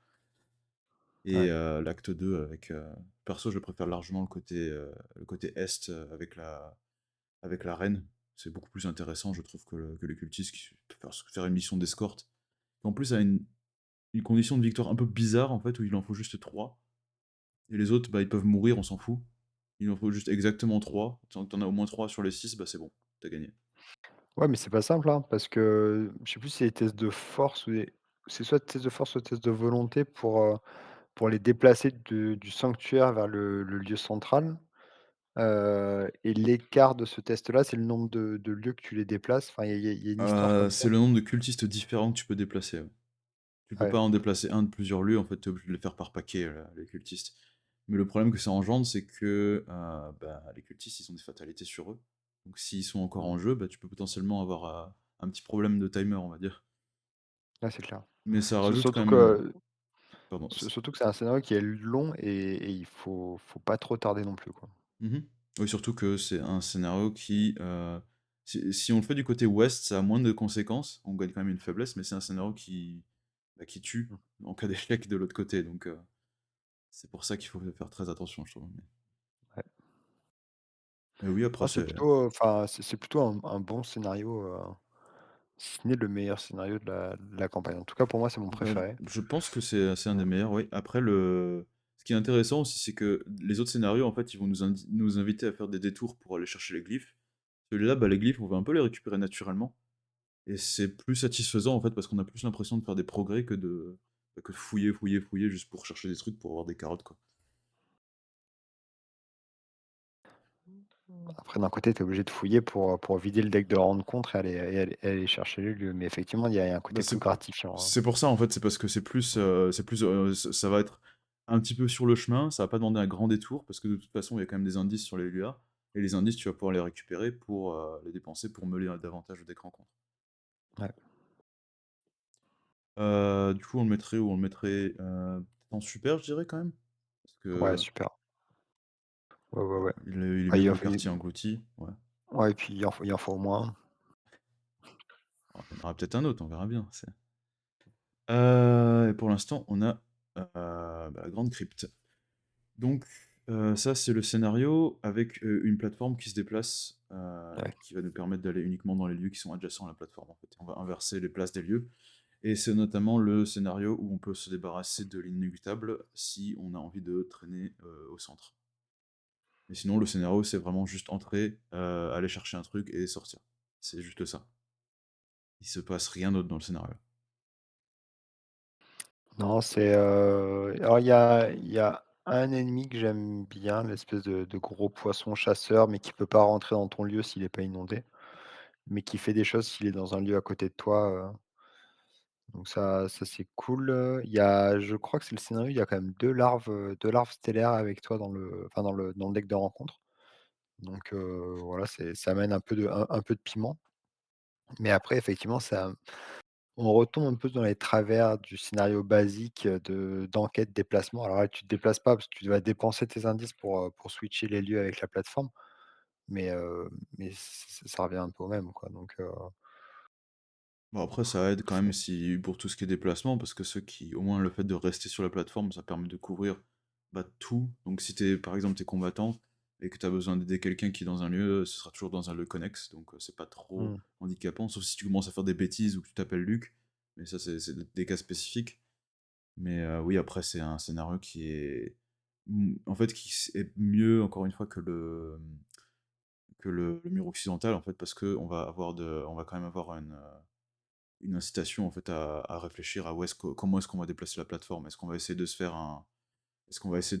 Et ouais. l'acte 2 avec, perso je préfère largement le côté est, avec la reine. C'est beaucoup plus intéressant je trouve que les cultistes qui peuvent faire une mission d'escorte, qui en plus a une condition de victoire un peu bizarre en fait, où il en faut juste 3 et les autres, bah, ils peuvent mourir, on s'en fout. Il en faut juste exactement 3. Tant que tu as au moins 3 sur les 6, bah, c'est bon, t'as gagné. Ouais, mais c'est pas simple, hein, parce que je sais plus si c'est les tests de force ou c'est soit test de force, soit test de volonté pour les déplacer du sanctuaire vers le lieu central, et l'écart de ce test-là, c'est le nombre de lieux que tu les déplaces. Enfin, il y a une histoire comme ça? C'est le nombre de cultistes différents que tu peux déplacer, ouais. Tu peux Ouais, pas en déplacer un de plusieurs lieux, en fait, tu es obligé de les faire par paquet, les cultistes. Mais le problème que ça engendre, c'est que, bah, les cultistes, ils ont des fatalités sur eux. Donc s'ils sont encore mmh, en jeu, bah, tu peux potentiellement avoir, un petit problème de timer, on va dire. ouais, c'est clair. Mais ça Sur rajoute surtout quand même, que pardon, surtout que c'est un scénario qui est long et il faut pas trop tarder non plus, quoi. mmh oui, surtout que c'est un scénario qui, si on le fait du côté ouest, ça a moins de conséquences. On gagne quand même une faiblesse, mais c'est un scénario qui, bah, qui tue Mmh, en cas d'échec de l'autre côté, donc c'est pour ça qu'il faut faire très attention, je trouve, ouais. mais oui, après Non, c'est c'est plutôt, enfin, c'est plutôt un bon scénario, si ce n'est le meilleur scénario de la campagne. En tout cas, pour moi, c'est mon bah, préféré. je pense que c'est un des Mmh, meilleurs, oui. Après le ce qui est intéressant aussi, c'est que les autres scénarios, en fait, ils vont nous inviter à faire des détours pour aller chercher les glyphes. Celui-là, bah, les glyphes, on va un peu les récupérer naturellement et c'est plus satisfaisant, en fait, parce qu'on a plus l'impression de faire des progrès que de fouiller, fouiller, fouiller juste pour chercher des trucs pour avoir des carottes, quoi. après, d'un côté, tu es obligé de fouiller pour vider le deck de rencontres et aller chercher les lieux. Mais effectivement, il y a un Bah, côté plus gratifiant, hein. c'est pour ça, en fait, c'est parce que c'est plus, ça va être un petit peu sur le chemin, ça va pas demander un grand détour parce que de toute façon, il y a quand même des indices sur les LUA et les indices, tu vas pouvoir les récupérer pour, les dépenser pour meubler, davantage le deck rencontre. Ouais. Du coup, on le mettrait où? On le mettrait, en super, je dirais quand même? Parce Ouais, que, super. Ouais, ouais, ouais. il est Ah, mieux que le quartier il englouti, ouais. ouais, et puis il en faut au moins un. Alors, il y en aura peut-être un autre, on verra bien, et pour l'instant, on a, bah, la grande crypte. Donc, ça, c'est le scénario avec, une plateforme qui se déplace, Ouais. qui va nous permettre d'aller uniquement dans les lieux qui sont adjacents à la plateforme, en fait. On va inverser les places des lieux et c'est notamment le scénario où on peut se débarrasser de l'inéluctable si on a envie de traîner, au centre. Mais sinon, le scénario, c'est vraiment juste entrer, aller chercher un truc et sortir. C'est juste ça. Il se passe rien d'autre dans le scénario. Non, alors il y a un ennemi que j'aime bien, l'espèce de gros poisson chasseur, mais qui peut pas rentrer dans ton lieu s'il est pas inondé, mais qui fait des choses s'il est dans un lieu à côté de toi, donc ça c'est cool, je crois que c'est le scénario, il y a quand même 2 larves stellaires avec toi dans le deck de rencontre, donc voilà, ça amène un peu de piment, mais après effectivement on retombe un peu dans les travers du scénario basique, d'enquête déplacement. Alors là, tu te déplaces pas parce que tu vas dépenser tes indices pour switcher les lieux avec la plateforme, mais ça revient un peu au même, quoi, donc Bon, après, ça aide quand même c'est si pour tout ce qui est déplacement, parce que ceux qui au moins le fait de rester sur la plateforme, ça permet de couvrir, bah, tout. Donc si par exemple, t'es combattant et que tu as besoin d'aider quelqu'un qui est dans un lieu, ce sera toujours dans un lieu connexe, donc c'est pas trop mmh. handicapant, sauf si tu commences à faire des bêtises ou que tu t'appelles Luc, mais ça, c'est des cas spécifiques. Mais oui, après, c'est un scénario qui est, en fait, est mieux, encore une fois, que le mur occidental, en fait, parce que on va quand même avoir une incitation en fait à réfléchir à où est-ce que comment est-ce qu'on va déplacer la plateforme? Est-ce qu'on va essayer de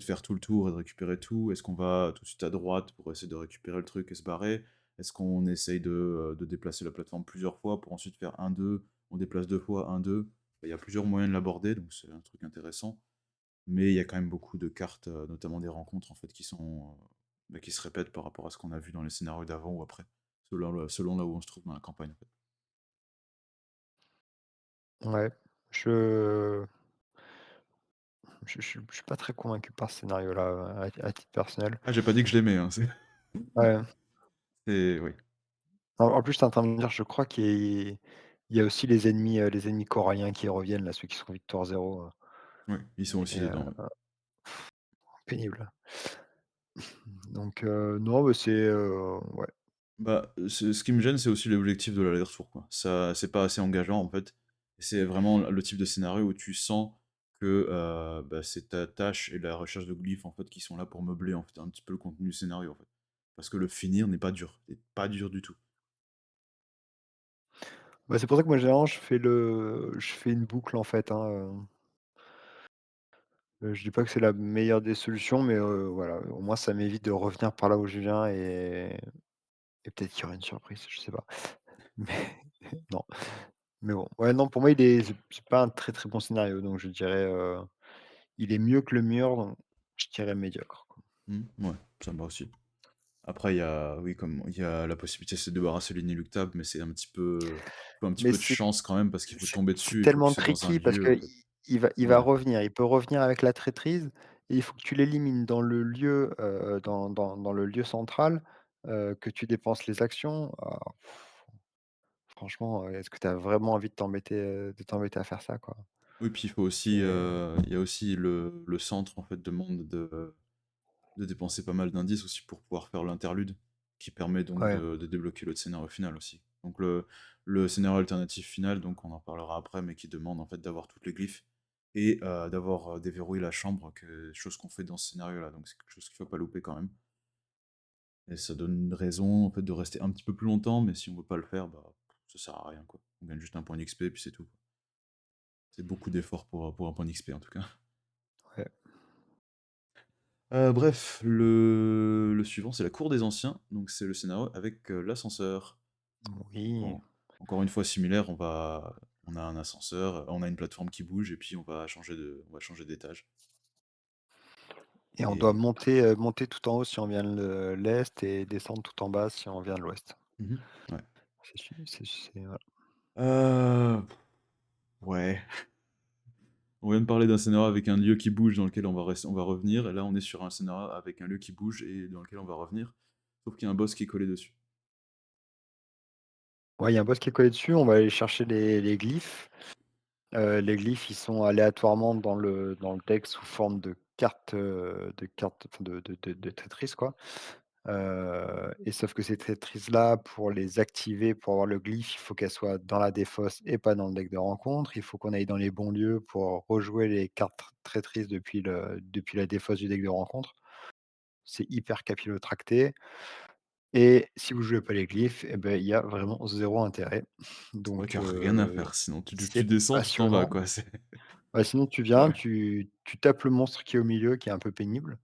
faire tout le tour et de récupérer tout? Est-ce qu'on va tout de suite à droite pour essayer de récupérer le truc et se barrer? Est-ce qu'on essaye de déplacer la plateforme plusieurs fois pour ensuite faire un deux, on déplace 2 fois, un deux. Il y a plusieurs moyens de l'aborder, donc c'est un truc intéressant. Mais il y a quand même beaucoup de cartes, notamment des rencontres en fait qui sont, bah, qui se répètent par rapport à ce qu'on a vu dans les scénarios d'avant ou après, selon là où on se trouve dans la campagne, en fait. Ouais, je je suis pas très convaincu par ce scénario-là, à titre personnel. Ah, j'ai pas dit que je l'aimais, hein, c'est Ouais. oui. En plus, tu es en train de me dire, je crois qu'il y a aussi les ennemis coralliens qui reviennent là, ceux qui sont Victoire Zéro, Oui, ils sont aussi et dedans, ouais. pénible. Donc non, bah, ouais. Bah, ce qui me gêne, c'est aussi l'objectif de l'aller-retour, quoi. Ça c'est pas assez engageant, en fait. C'est vraiment le type de scénario où tu sens que, bah, c'est ta tâche et la recherche de glyphes, en fait, qui sont là pour meubler, en fait, un petit peu le contenu du scénario, en fait. Parce que le finir n'est pas dur du tout. Bah, c'est pour ça que moi généralement je fais une boucle en fait, hein, Je dis pas que c'est la meilleure des solutions, mais voilà, au moins ça m'évite de revenir par là où je viens et peut-être qu'il y aura une surprise, je sais pas. Mais non, mais bon, ouais, non, pour moi, c'est pas un très, très bon scénario, donc je dirais, il est mieux que le mur, donc je dirais médiocre, quoi. Ouais, ça me va aussi. Après, il y a oui, comme il y a la possibilité de se débarrasser de l'inéluctable, mais c'est un petit peu faut un petit Mais peu de chance quand même parce qu'il faut tomber c'est dessus, il faut que tellement ce soit dans un tricky parce lieu, en qu'il fait. il va Ouais. revenir. Il peut revenir avec la traîtrise et il faut que tu l'élimines dans le lieu, dans le lieu central, que tu dépenses les actions. Ah, franchement, est-ce que tu as vraiment envie de t'embêter à faire ça, quoi? Oui, puis il faut aussi, C'est il y a aussi le centre en fait demande de dépenser pas mal d'indices aussi pour pouvoir faire l'interlude, qui permet donc ouais. de débloquer le scénario final aussi. Donc le scénario alternatif final, donc on en parlera après, mais qui demande en fait d'avoir toutes les glyphes et d'avoir, déverrouillé la chambre, chose qu'on fait dans ce scénario-là, donc c'est quelque chose qu'il faut pas louper quand même et ça donne une raison en fait de rester un petit peu plus longtemps, mais si on veut pas le faire, bah, ça sert à rien quoi. On gagne juste un point d'XP puis c'est tout, quoi. C'est beaucoup d'efforts pour un point d'XP en tout cas. Ouais. Bref, le suivant, c'est la cour des anciens, donc c'est le scénario avec, l'ascenseur. Oui, En encore une fois similaire, on a un ascenseur, on a une plateforme qui bouge et puis on va changer d'étage et on doit et monter tout en haut si on vient de l'est et descendre tout en bas si on vient de l'ouest. mmh ouais. C'est voilà. Ouais, on vient de parler d'un scénario avec un lieu qui bouge dans lequel on va revenir et là, on est sur un scénario avec un lieu qui bouge et dans lequel on va revenir, sauf qu'il y a un boss qui est collé dessus. Ouais, il y a un boss qui est collé dessus, on va aller chercher les glyphes. Les glyphes, ils sont aléatoirement dans le deck sous forme de cartes, enfin de Tetris, quoi. Et sauf que ces Tetris-là, pour les activer, pour avoir le glyphe, il faut qu'elles soient dans la défausse et pas dans le deck de rencontre. Il faut qu'on aille dans les bons lieux pour rejouer les cartes Tetris depuis la défausse du deck de rencontre. C'est hyper capillotracté et si vous jouez pas les glyphes et ben, il y a vraiment zéro intérêt. C'est vrai Donc qu'il y a rien à faire, sinon tu c'est descends, tu t'en vas passionnant. quoi, c'est Bah, sinon tu viens, ouais. tu tapes le monstre qui est au milieu, qui est un peu pénible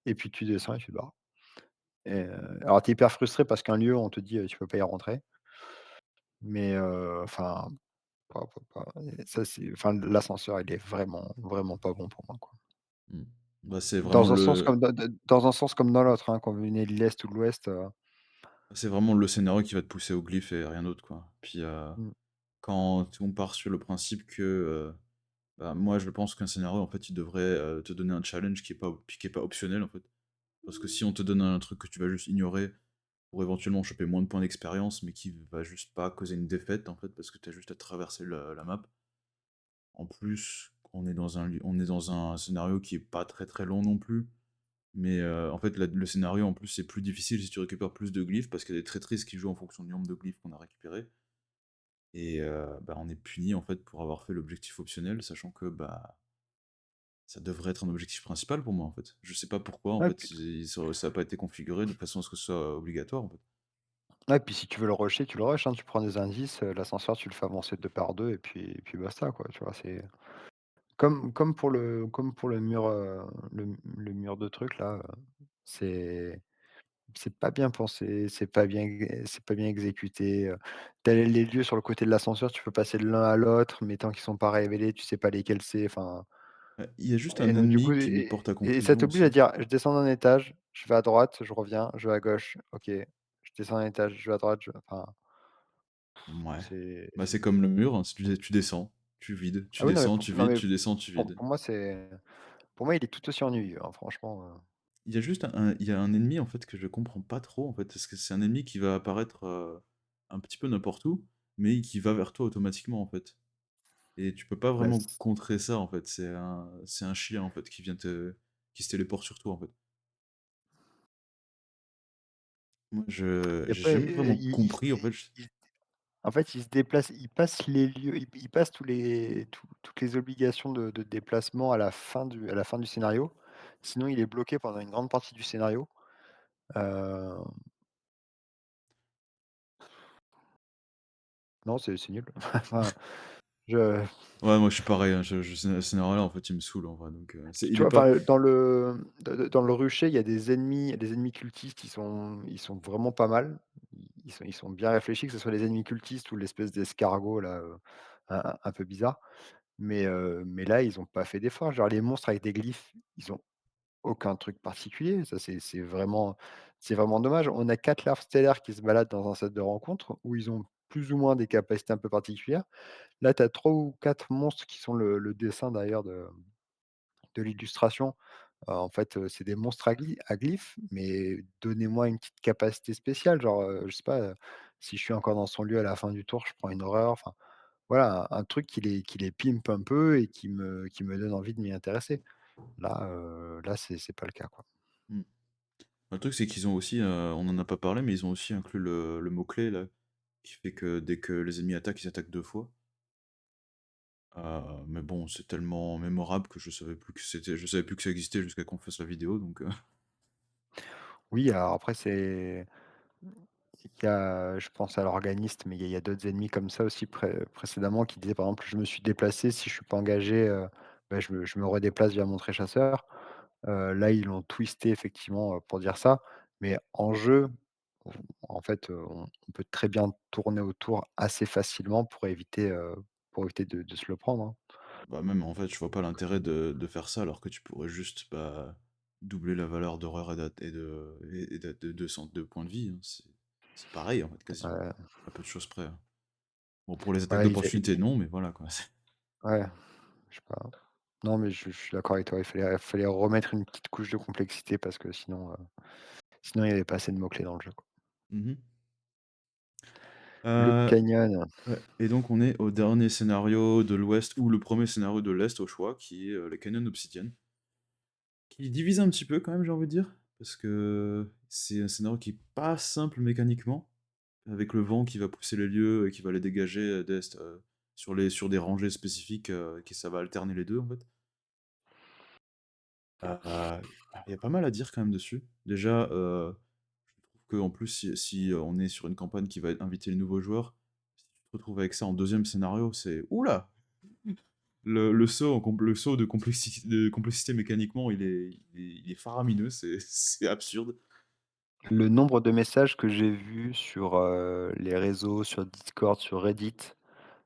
et puis tu descends et tu te barres. Alors tu es hyper frustré parce qu'un lieu, on te dit, «Tu peux pas y rentrer», mais enfin, ça c'est enfin l'ascenseur, il est vraiment, vraiment pas bon pour moi, quoi. Mmh. Bah, c'est vraiment Dans un sens le comme dans un sens comme dans l'autre, hein, quand vous venez de l'est ou de l'ouest, C'est vraiment le scénario qui va te pousser au glyphe et rien d'autre, quoi. Puis, mmh, quand on part sur le principe que, bah, moi, je pense qu'un scénario, en fait, il devrait, te donner un challenge qui est pas optionnel, en fait. Parce que si on te donne un truc que tu vas juste ignorer pour éventuellement choper moins de points d'expérience, mais qui va juste pas causer une défaite, en fait, parce que tu as juste à traverser la map. En plus, on est dans un scénario qui est pas très, très long non plus. Mais, en fait, le scénario, en plus, c'est plus difficile si tu récupères plus de glyphes, parce qu'il y a des traîtrises qui jouent en fonction du nombre de glyphes qu'on a récupérés et bah, on est puni, en fait, pour avoir fait l'objectif optionnel, sachant que, bah, ça devrait être un objectif principal pour moi, en fait. Je sais pas pourquoi, en ouais, fait, puis ça a pas été configuré de façon à ce que ce soit obligatoire, en fait. ouais, puis si tu veux le rusher, tu le rushes, hein. Tu prends des indices, l'ascenseur, tu le fais avancer 2 par 2 et puis basta, quoi, tu vois? C'est comme pour le mur, le mur de trucs là, c'est c'est pas bien pensé, c'est pas bien exécuté, tu as les lieux sur le côté de l'ascenseur, tu peux passer de l'un à l'autre, mais tant qu'ils sont pas révélés, tu sais pas lesquels c'est, enfin Il y a juste et un donc du coup ennemi qui me porte à et ça confusion t'oblige à aussi. dire: «Je descends d'un étage, je vais à droite, je reviens, je vais à gauche, OK. Je descends d'un étage, je vais à droite, je» enfin, Ouais. c'est Bah, c'est comme le mur, hein, si tu descends, tu vides, tu ah oui, non mais descends, pour tu non vides, mais tu descends, tu pour vides. pour moi, pour moi, il est tout aussi ennuyeux, hein, franchement, Il y a juste il y a un ennemi, en fait, que je comprends pas trop, en fait, parce que c'est un ennemi qui va apparaître, un petit peu n'importe où, mais qui va vers toi automatiquement, en fait. Et tu peux pas bah, vraiment contrer ça, en fait. C'est un chien, en fait, qui se téléporte sur toi, en fait. Moi, il y a j'ai pas, jamais vraiment il se compris, en fait, j il en fait, il se déplace, il passe les lieux, il passe toutes les obligations de déplacement à la fin du scénario. Sinon, il est bloqué pendant une grande partie du scénario. Heu, non, c'est nul. Enfin, Je Ouais, moi je suis pareil, hein, je ce scénario-là, en fait, il me saoule en vrai, donc c'est Tu il est vois, pas enfin, dans le rucher, il y a des ennemis cultistes, ils sont vraiment pas mal. Ils sont bien réfléchis, que ce soit les ennemis cultistes ou l'espèce d'escargot là, un peu bizarre. Mais là, ils ont pas fait d'effort. Genre les monstres avec des glyphes, ils ont aucun truc particulier. Ça, c'est vraiment dommage. On a 4 larves stellaires qui se baladent dans un set de rencontres où ils ont plus ou moins des capacités un peu particulières. Là, tu as 3 ou 4 monstres qui sont le dessin d'ailleurs de l'illustration. En fait, c'est des monstres à glyphes, mais donnez-moi une petite capacité spéciale, genre, je sais pas, si je suis encore dans son lieu à la fin du tour, je prends une horreur, enfin, voilà, un truc qui les pimpe un peu et qui me donne envie de m'y intéresser. Là, c'est pas le cas, quoi. mmh. Le truc, c'est qu'ils ont aussi, on en a pas parlé, mais ils ont aussi inclus le mot-clé là, qui fait que dès que les ennemis attaquent, ils attaquent 2 fois. Mais bon, c'est tellement mémorable que je savais plus que ça existait jusqu'à qu'on fasse la vidéo, donc Oui, alors après il y a je pense à l'organiste, mais il y a d'autres ennemis comme ça aussi précédemment qui disaient, par exemple: «Je me suis déplacé, si je suis pas engagé, bah, je me redéplace via mon tréchasseur». Là, ils l'ont twisté effectivement, pour dire ça, mais en jeu, on en fait, on peut très bien tourner autour assez facilement pour éviter de se le prendre, hein. bah, même en fait, je vois pas l'intérêt de faire ça alors que tu pourrais juste, bah, doubler la valeur d'horreur et de 202 points de vie, hein. C'est pareil en fait quasiment, Ouais, à peu de choses près, hein. Bon, pour les attaques ouais, d'opportunité non, mais voilà quoi. ouais, je sais pas. Non, mais je suis d'accord avec toi, il fallait remettre une petite couche de complexité parce que sinon il y avait pas assez de mots-clés dans le jeu, quoi. Mmh. Le Heu, canyon, ouais et donc on est au dernier scénario de l'Ouest ou le premier scénario de l'Est au choix qui est, les canyons d'obsidienne. Qui divise un petit peu quand même, j'ai envie de dire, parce que c'est un scénario qui est pas simple mécaniquement, avec le vent qui va pousser les lieux et qui va les dégager, d'est, sur des rangées spécifiques, qui ça va alterner les 2 en fait. Il y a pas mal à dire quand même dessus. Déjà, je trouve qu'en plus on est sur une campagne qui va inviter les nouveaux joueurs, si tu te retrouves avec ça en deuxième scénario, c'est ouh là! Le saut de complexité mécaniquement, il est faramineux, c'est absurde. le nombre de messages que j'ai vus sur, les réseaux, sur Discord, sur Reddit,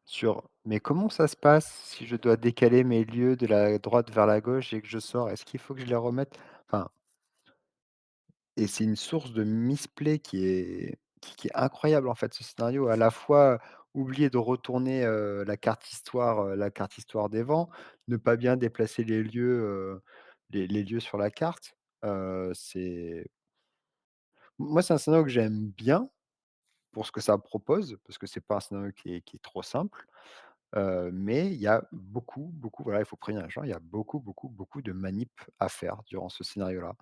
sur: «Mais comment ça se passe si je dois décaler mes lieux de la droite vers la gauche et que je sors? Est-ce qu'il faut que je les remette?» Enfin, et c'est une source de misplay qui est incroyable, en fait, ce scénario. À la fois, oublier de retourner, la carte histoire des vents, ne pas bien déplacer les lieux sur la carte. C'est Moi, c'est un scénario que j'aime bien pour ce que ça propose, parce que c'est pas un scénario qui est trop simple. Mais il y a beaucoup, beaucoup, voilà, il faut prévenir les gens, il y a beaucoup, beaucoup, beaucoup de manip à faire durant ce scénario-là.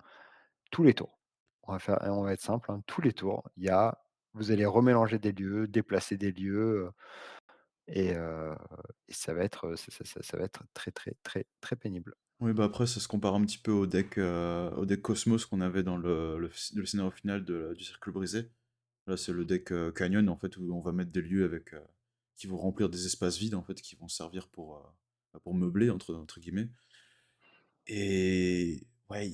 Tous les tours. On va être simple, hein, tous les tours, vous allez remélanger des lieux, déplacer des lieux, et heu et ça va être très, très, très, très pénible. Oui, bah, après, ça se compare un petit peu au deck Cosmos qu'on avait dans le scénario final du Cercle Brisé. Là, c'est le deck, Canyon, en fait, où on va mettre des lieux qui vont remplir des espaces vides, en fait, qui vont servir bah, pour «meubler» entre guillemets et ouais,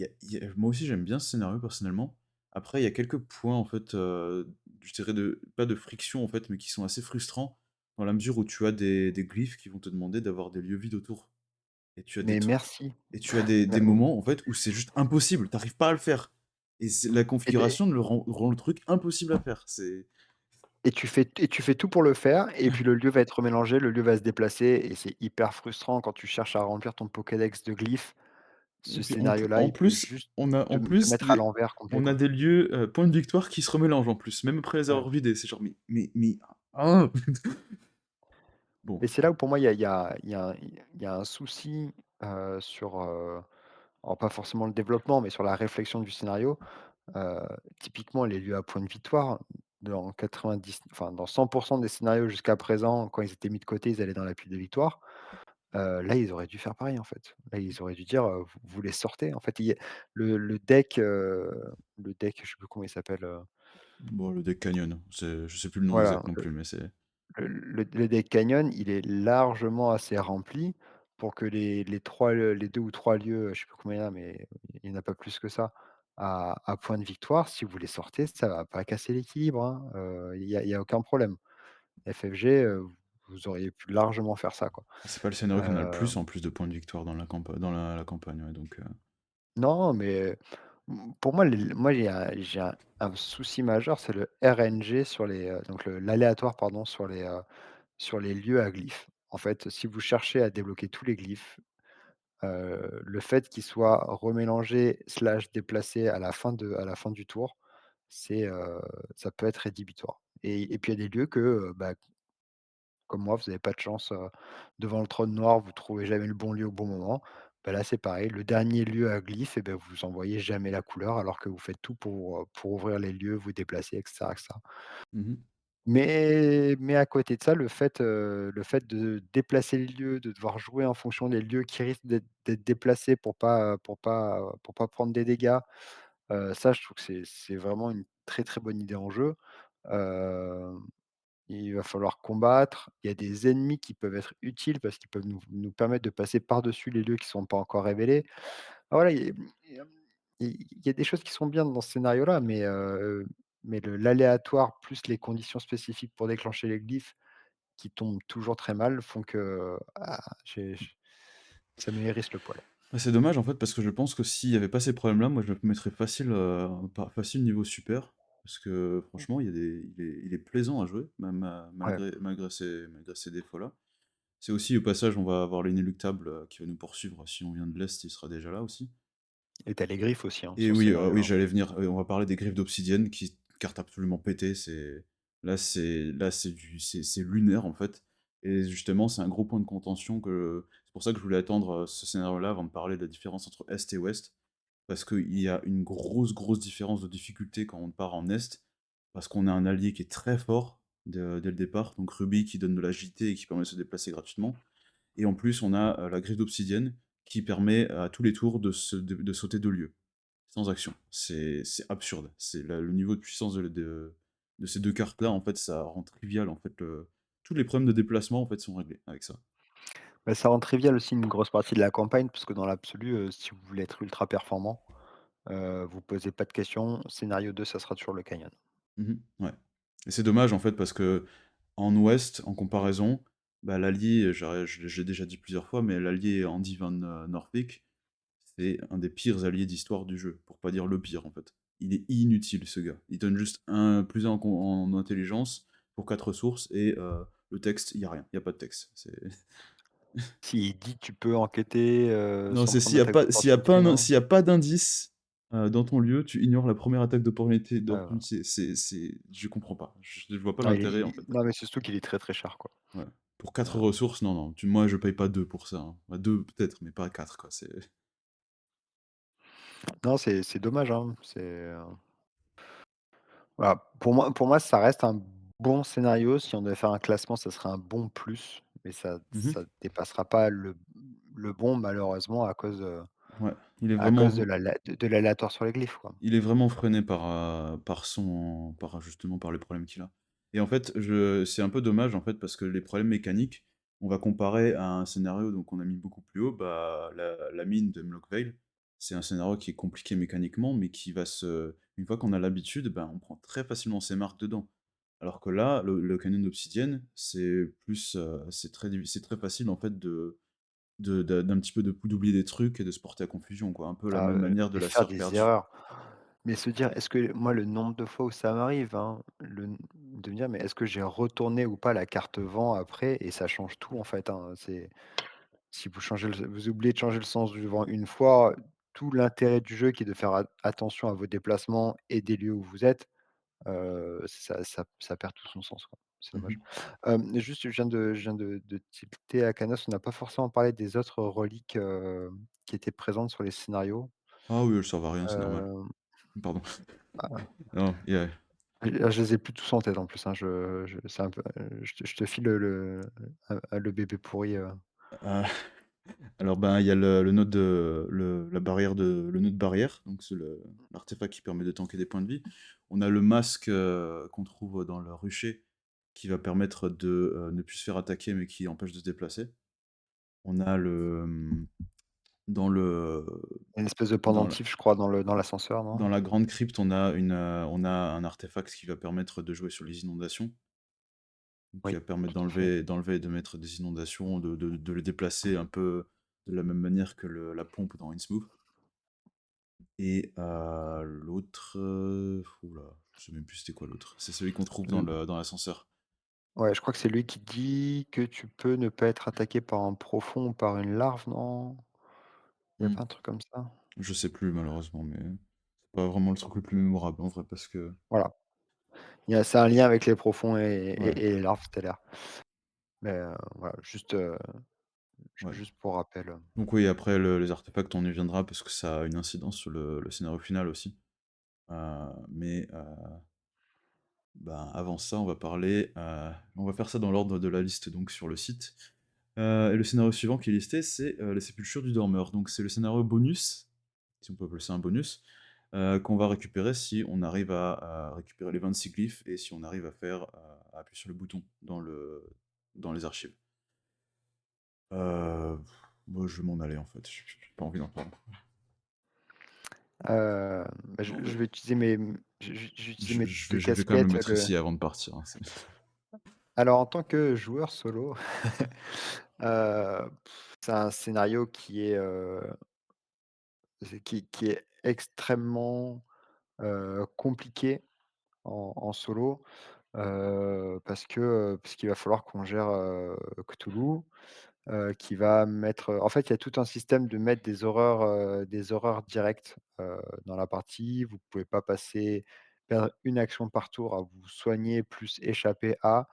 moi aussi, j'aime bien ce scénario personnellement. Après, il y a quelques points, en fait, je dirais pas de friction, en fait, mais qui sont assez frustrants, dans la mesure où tu as des glyphes qui vont te demander d'avoir des lieux vides autour et tu as des Mais tru merci. et tu as Mais des moments, en fait, où c'est juste impossible, tu arrives pas à le faire et c'est la et beh configuration rend le truc impossible à faire. et tu fais tout pour le faire et puis le lieu va être remélangé, le lieu va se déplacer et c'est hyper frustrant quand tu cherches à remplir ton pokédex de glyphes. Et Ce puis scénario-là, en il peut plus, juste on a en te plus mettre à des l'envers on a complètement. des lieux, points de victoire qui se remélangent en plus, même après les Ouais. avoir vidés. C'est genre mais ah! Bon, Et c'est là où pour moi il y a un souci, sur, alors pas forcément le développement, mais sur la réflexion du scénario. Heu, Typiquement les lieux à points de victoire, dans 100 des scénarios jusqu'à présent, quand ils étaient mis de côté, ils allaient dans la pile de victoire. Là, ils auraient dû faire pareil, en fait. Là, ils auraient dû dire, vous les sortez. En fait, il y a le deck, je sais plus comment il s'appelle, bon le deck Canyon, je sais plus le nom voilà, exact non plus, mais c'est le deck canyon, il est largement assez rempli pour que les 2 ou 3 lieux, je sais plus combien il y en a, mais il y en a pas plus que ça, à point de victoire, si vous les sortez, ça va pas casser l'équilibre, hein, il y a aucun problème. FFG, vous auriez pu largement faire ça, quoi. C'est pas le scénario qui en a le Heu, plus en plus de points de victoire dans la campagne, ouais, donc non, mais pour moi, moi, j'ai un souci majeur, c'est le RNG sur donc l'aléatoire, pardon, sur les lieux à glyphes. En fait, si vous cherchez à débloquer tous les glyphes, le fait qu'ils soient remélangés slash déplacés à la fin du tour, c'est, ça peut être rédhibitoire et puis il y a des lieux que, bah, comme moi, vous avez pas de chance, devant le trône noir, vous trouvez jamais le bon lieu au bon moment. Bah, là, c'est pareil, le dernier lieu à glyphe et ben vous en voyez jamais la couleur alors que vous faites tout pour ouvrir les lieux, vous déplacer et cetera. mmh. Mais à côté de ça, le fait de déplacer les lieux, de devoir jouer en fonction des lieux qui risquent d'être déplacés pour pas prendre des dégâts, ça, je trouve que c'est vraiment une très, très bonne idée en jeu. Hem, il va falloir combattre. Il y a des ennemis qui peuvent être utiles parce qu'ils peuvent nous permettre de passer par-dessus les lieux qui sont pas encore révélés. Ah voilà, il y a des choses qui sont bien dans ce scénario-là, mais l'aléatoire plus les conditions spécifiques pour déclencher les glyphes qui tombent toujours très mal font que, ça me hérisse le poil. Bah, c'est dommage en fait parce que je pense que s'il y avait pas ces problèmes-là, moi je me mettrais facile, pas facile niveau super. Parce que franchement, il est plaisant à jouer, même, Ouais, malgré ces défauts-là. C'est aussi au passage, on va avoir l'inéluctable, qui va nous poursuivre si on vient de l'Est, il sera déjà là aussi. et tu les griffes aussi, hein, Et sur ce oui, oui, scénario-là. j'allais venir, on va parler des griffes d'obsidienne qui carte absolument pétée, c'est lunaire en fait et justement, c'est un gros point de contention que c'est pour ça que je voulais attendre, ce scénario-là avant de parler de la différence entre Est et Ouest. Parce qu'il y a une grosse, grosse différence de difficulté quand on part en Est, parce qu'on a un allié qui est très fort dès le départ, donc Ruby qui donne de l'agilité et qui permet de se déplacer gratuitement. Et en plus, on a, la griffe d'obsidienne qui permet à tous les tours de sauter de lieu, sans action. C'est absurde. C'est le niveau de puissance de ces 2 cartes-là, en fait, ça rend trivial, en fait, tous les problèmes de déplacement, en fait, sont réglés avec ça. Bah, ça rend trivial aussi une grosse partie de la campagne parce que dans l'absolu, si vous voulez être ultra performant, vous posez pas de questions, scénario 2, ça sera toujours le canyon. Mmh. Ouais. Et c'est dommage, en fait, parce que en Ouest, en comparaison, bah, l'allié, je l'ai déjà dit plusieurs fois, mais l'allié Andy Van, Norwick, c'est un des pires alliés d'histoire du jeu, pour pas dire le pire, en fait. Il est inutile, ce gars. Il donne juste un plus 1 en intelligence pour 4 ressources et le texte, il y a rien, il y a pas de texte. C'est S'il dit: «Tu peux enquêter, non, sans c'est prendre d'attaque d'opportunité», non? s'il y a pas d'indice, dans ton lieu, tu ignores la première attaque Heu, d'opportunité. Je comprends pas. Je vois pas non, l'intérêt, en fait. non, mais c'est surtout qu'il est très, très cher, quoi. Ouais. Pour 4 Heu, ressources, non, non, moi je paye pas 2 pour ça, hein. Bah 2 peut-être, mais pas 4 quoi, non, c'est dommage, hein, voilà, pour moi, ça reste un bon scénario. Si on devait faire un classement, ça serait un bon plus, mais ça mmh ça dépassera pas le bon malheureusement Ouais, à cause de l'aléatoire sur les glyphes, quoi. il est vraiment freiné par justement, par les problèmes qu'il a. Et en fait, je c'est un peu dommage, en fait, parce que les problèmes mécaniques, on va comparer à un scénario donc on a mis beaucoup plus haut, bah, la mine de Mlock c'est un scénario qui est compliqué mécaniquement, mais qui va se une fois qu'on a l'habitude, ben, on prend très facilement ses marques dedans. Alors que là, le canyon d'obsidienne, c'est très facile, en fait, d'un petit peu d'oublier des trucs et de se porter à confusion, quoi. Un peu la Ah, même manière de et la faire sœur des perdue. erreurs. Mais se dire: «Est-ce que» moi, le nombre de fois où ça m'arrive, hein, de me dire: «Mais est-ce que j'ai retourné ou pas la carte vent après?» Et ça change tout, en fait, hein. Si vous oubliez de changer le sens du vent une fois, tout l'intérêt du jeu qui est de faire attention à vos déplacements et des lieux où vous êtes, ça perd tout son sens, quoi. C'est Mmh. dommage. Juste, je viens de tilter à Canos, on n'a pas forcément parlé des autres reliques, qui étaient présentes sur les scénarios. Ah oui, elles servent à rien, c'est normal. Hem, Pardon. ah, Non, je les ai plus tous en tête en plus, hein, c'est un peu, je te file le bébé pourri, heu, alors, ben, il y a le node de la barrière le nœud de barrière, donc c'est l'artefact qui permet de tanker des points de vie. On a le masque, qu'on trouve dans le rucher, qui va permettre de, ne plus se faire attaquer, mais qui empêche de se déplacer. On a dans le Une espèce de dans la pendentif, je crois, dans l'ascenseur, non? dans la grande crypte, on a un artefact qui va permettre de jouer sur les inondations, donc qui Oui, va permettre tout à fait. d'enlever et de mettre des inondations, de le déplacer un peu de la même manière que la pompe dans Innsmouth. Et l'autre, ouh là, je sais même plus c'était quoi l'autre. C'est celui qu'on trouve Mmh, dans l'ascenseur. ouais, je crois que c'est lui qui dit que tu peux ne pas être attaqué par un profond ou par une larve, non? Il y a Mmh. pas un truc comme ça? Je sais plus malheureusement, mais c'est pas vraiment le truc le plus mémorable en vrai parce que Voilà, c'est un lien avec les profonds ouais, et les larves stellaires. Mais, voilà, ouais. juste pour rappel, Donc oui, après les artefacts, on y viendra parce que ça a une incidence sur le scénario final aussi. Mais ben, avant ça, on va faire ça dans l'ordre de la liste donc sur le site. Et le scénario suivant qui est listé, c'est, les Sépultures du Dormeur. Donc c'est le scénario bonus, si on peut appeler ça un bonus, qu'on va récupérer si on arrive à récupérer les 26 glyphes et si on arrive à appuyer sur le bouton dans les archives. Heu, Moi je vais m'en aller en fait, j'ai pas envie d'en parler. bah, En je vrai, vais utiliser je vais utiliser mes 2 je vais quand même le casquettes, mettre ici avant de partir, hein, c'est alors en tant que joueur solo, heu, c'est un scénario qui est extrêmement, compliqué en solo, parce qu'il va falloir qu'on gère, Cthulhu, qui va mettre, en fait, il y a tout un système de mettre des horreurs directes, dans la partie. Vous pouvez pas perdre une action par tour à vous soigner plus échapper à,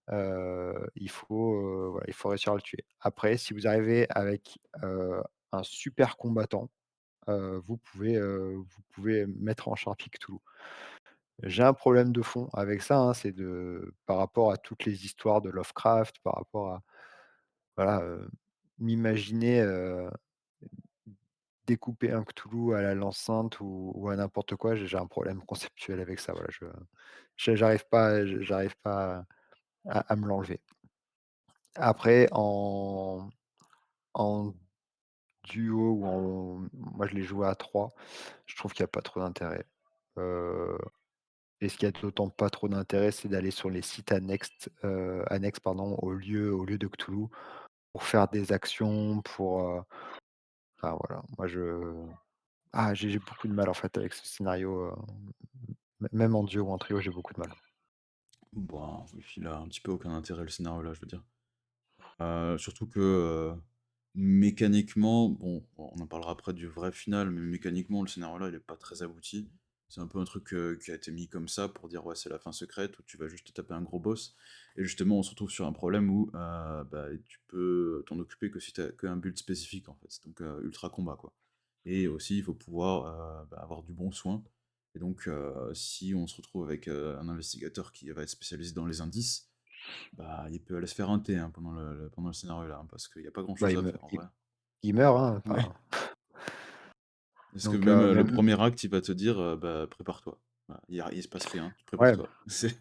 voilà, il faut réussir à le tuer. Après, si vous arrivez avec, un super combattant, vous pouvez mettre en charpie Cthulhu. J'ai un problème de fond avec ça, hein, c'est par rapport à toutes les histoires de Lovecraft, par rapport à voilà, m'imaginer, découper un Cthulhu à la lance sainte ou à n'importe quoi, j'ai un problème conceptuel avec ça, voilà, j'arrive pas à me l'enlever. Après en duo ou moi je l'ai joué à 3, je trouve qu'il y a pas trop d'intérêt. Heu et ce qui a d'autant pas trop d'intérêt, c'est d'aller sur les sites annexes pardon, au lieu de Cthulhu pour faire des actions, enfin voilà, moi j'ai beaucoup de mal en fait avec ce scénario, même en duo ou en trio, j'ai beaucoup de mal. bon, oui, il a un petit peu aucun intérêt le scénario là, je veux dire. Surtout que, mécaniquement, bon, on en parlera après du vrai final, mais mécaniquement, le scénario là, il est pas très abouti. C'est un peu un truc, qui a été mis comme ça pour dire: «Ouais, c'est la fin secrète» où tu vas juste te taper un gros boss et justement, on se retrouve sur un problème où, bah, tu peux t'en occuper que si tu as qu'un build spécifique, en fait, donc ultra combat, quoi et aussi, il faut pouvoir, bah, avoir du bon soin et donc si on se retrouve avec, un investigateur qui va être spécialisé dans les indices, bah, il peut aller se faire un thé, hein, pendant le scénario là, hein, parce qu'il y a pas grand Bah, chose à faire en vrai. il meurt, hein, Ouais, enfin parce que donc même, le même premier acte, il va te dire, bah, prépare-toi. Voilà, il se passe rien, ouais, prépare-toi. C'est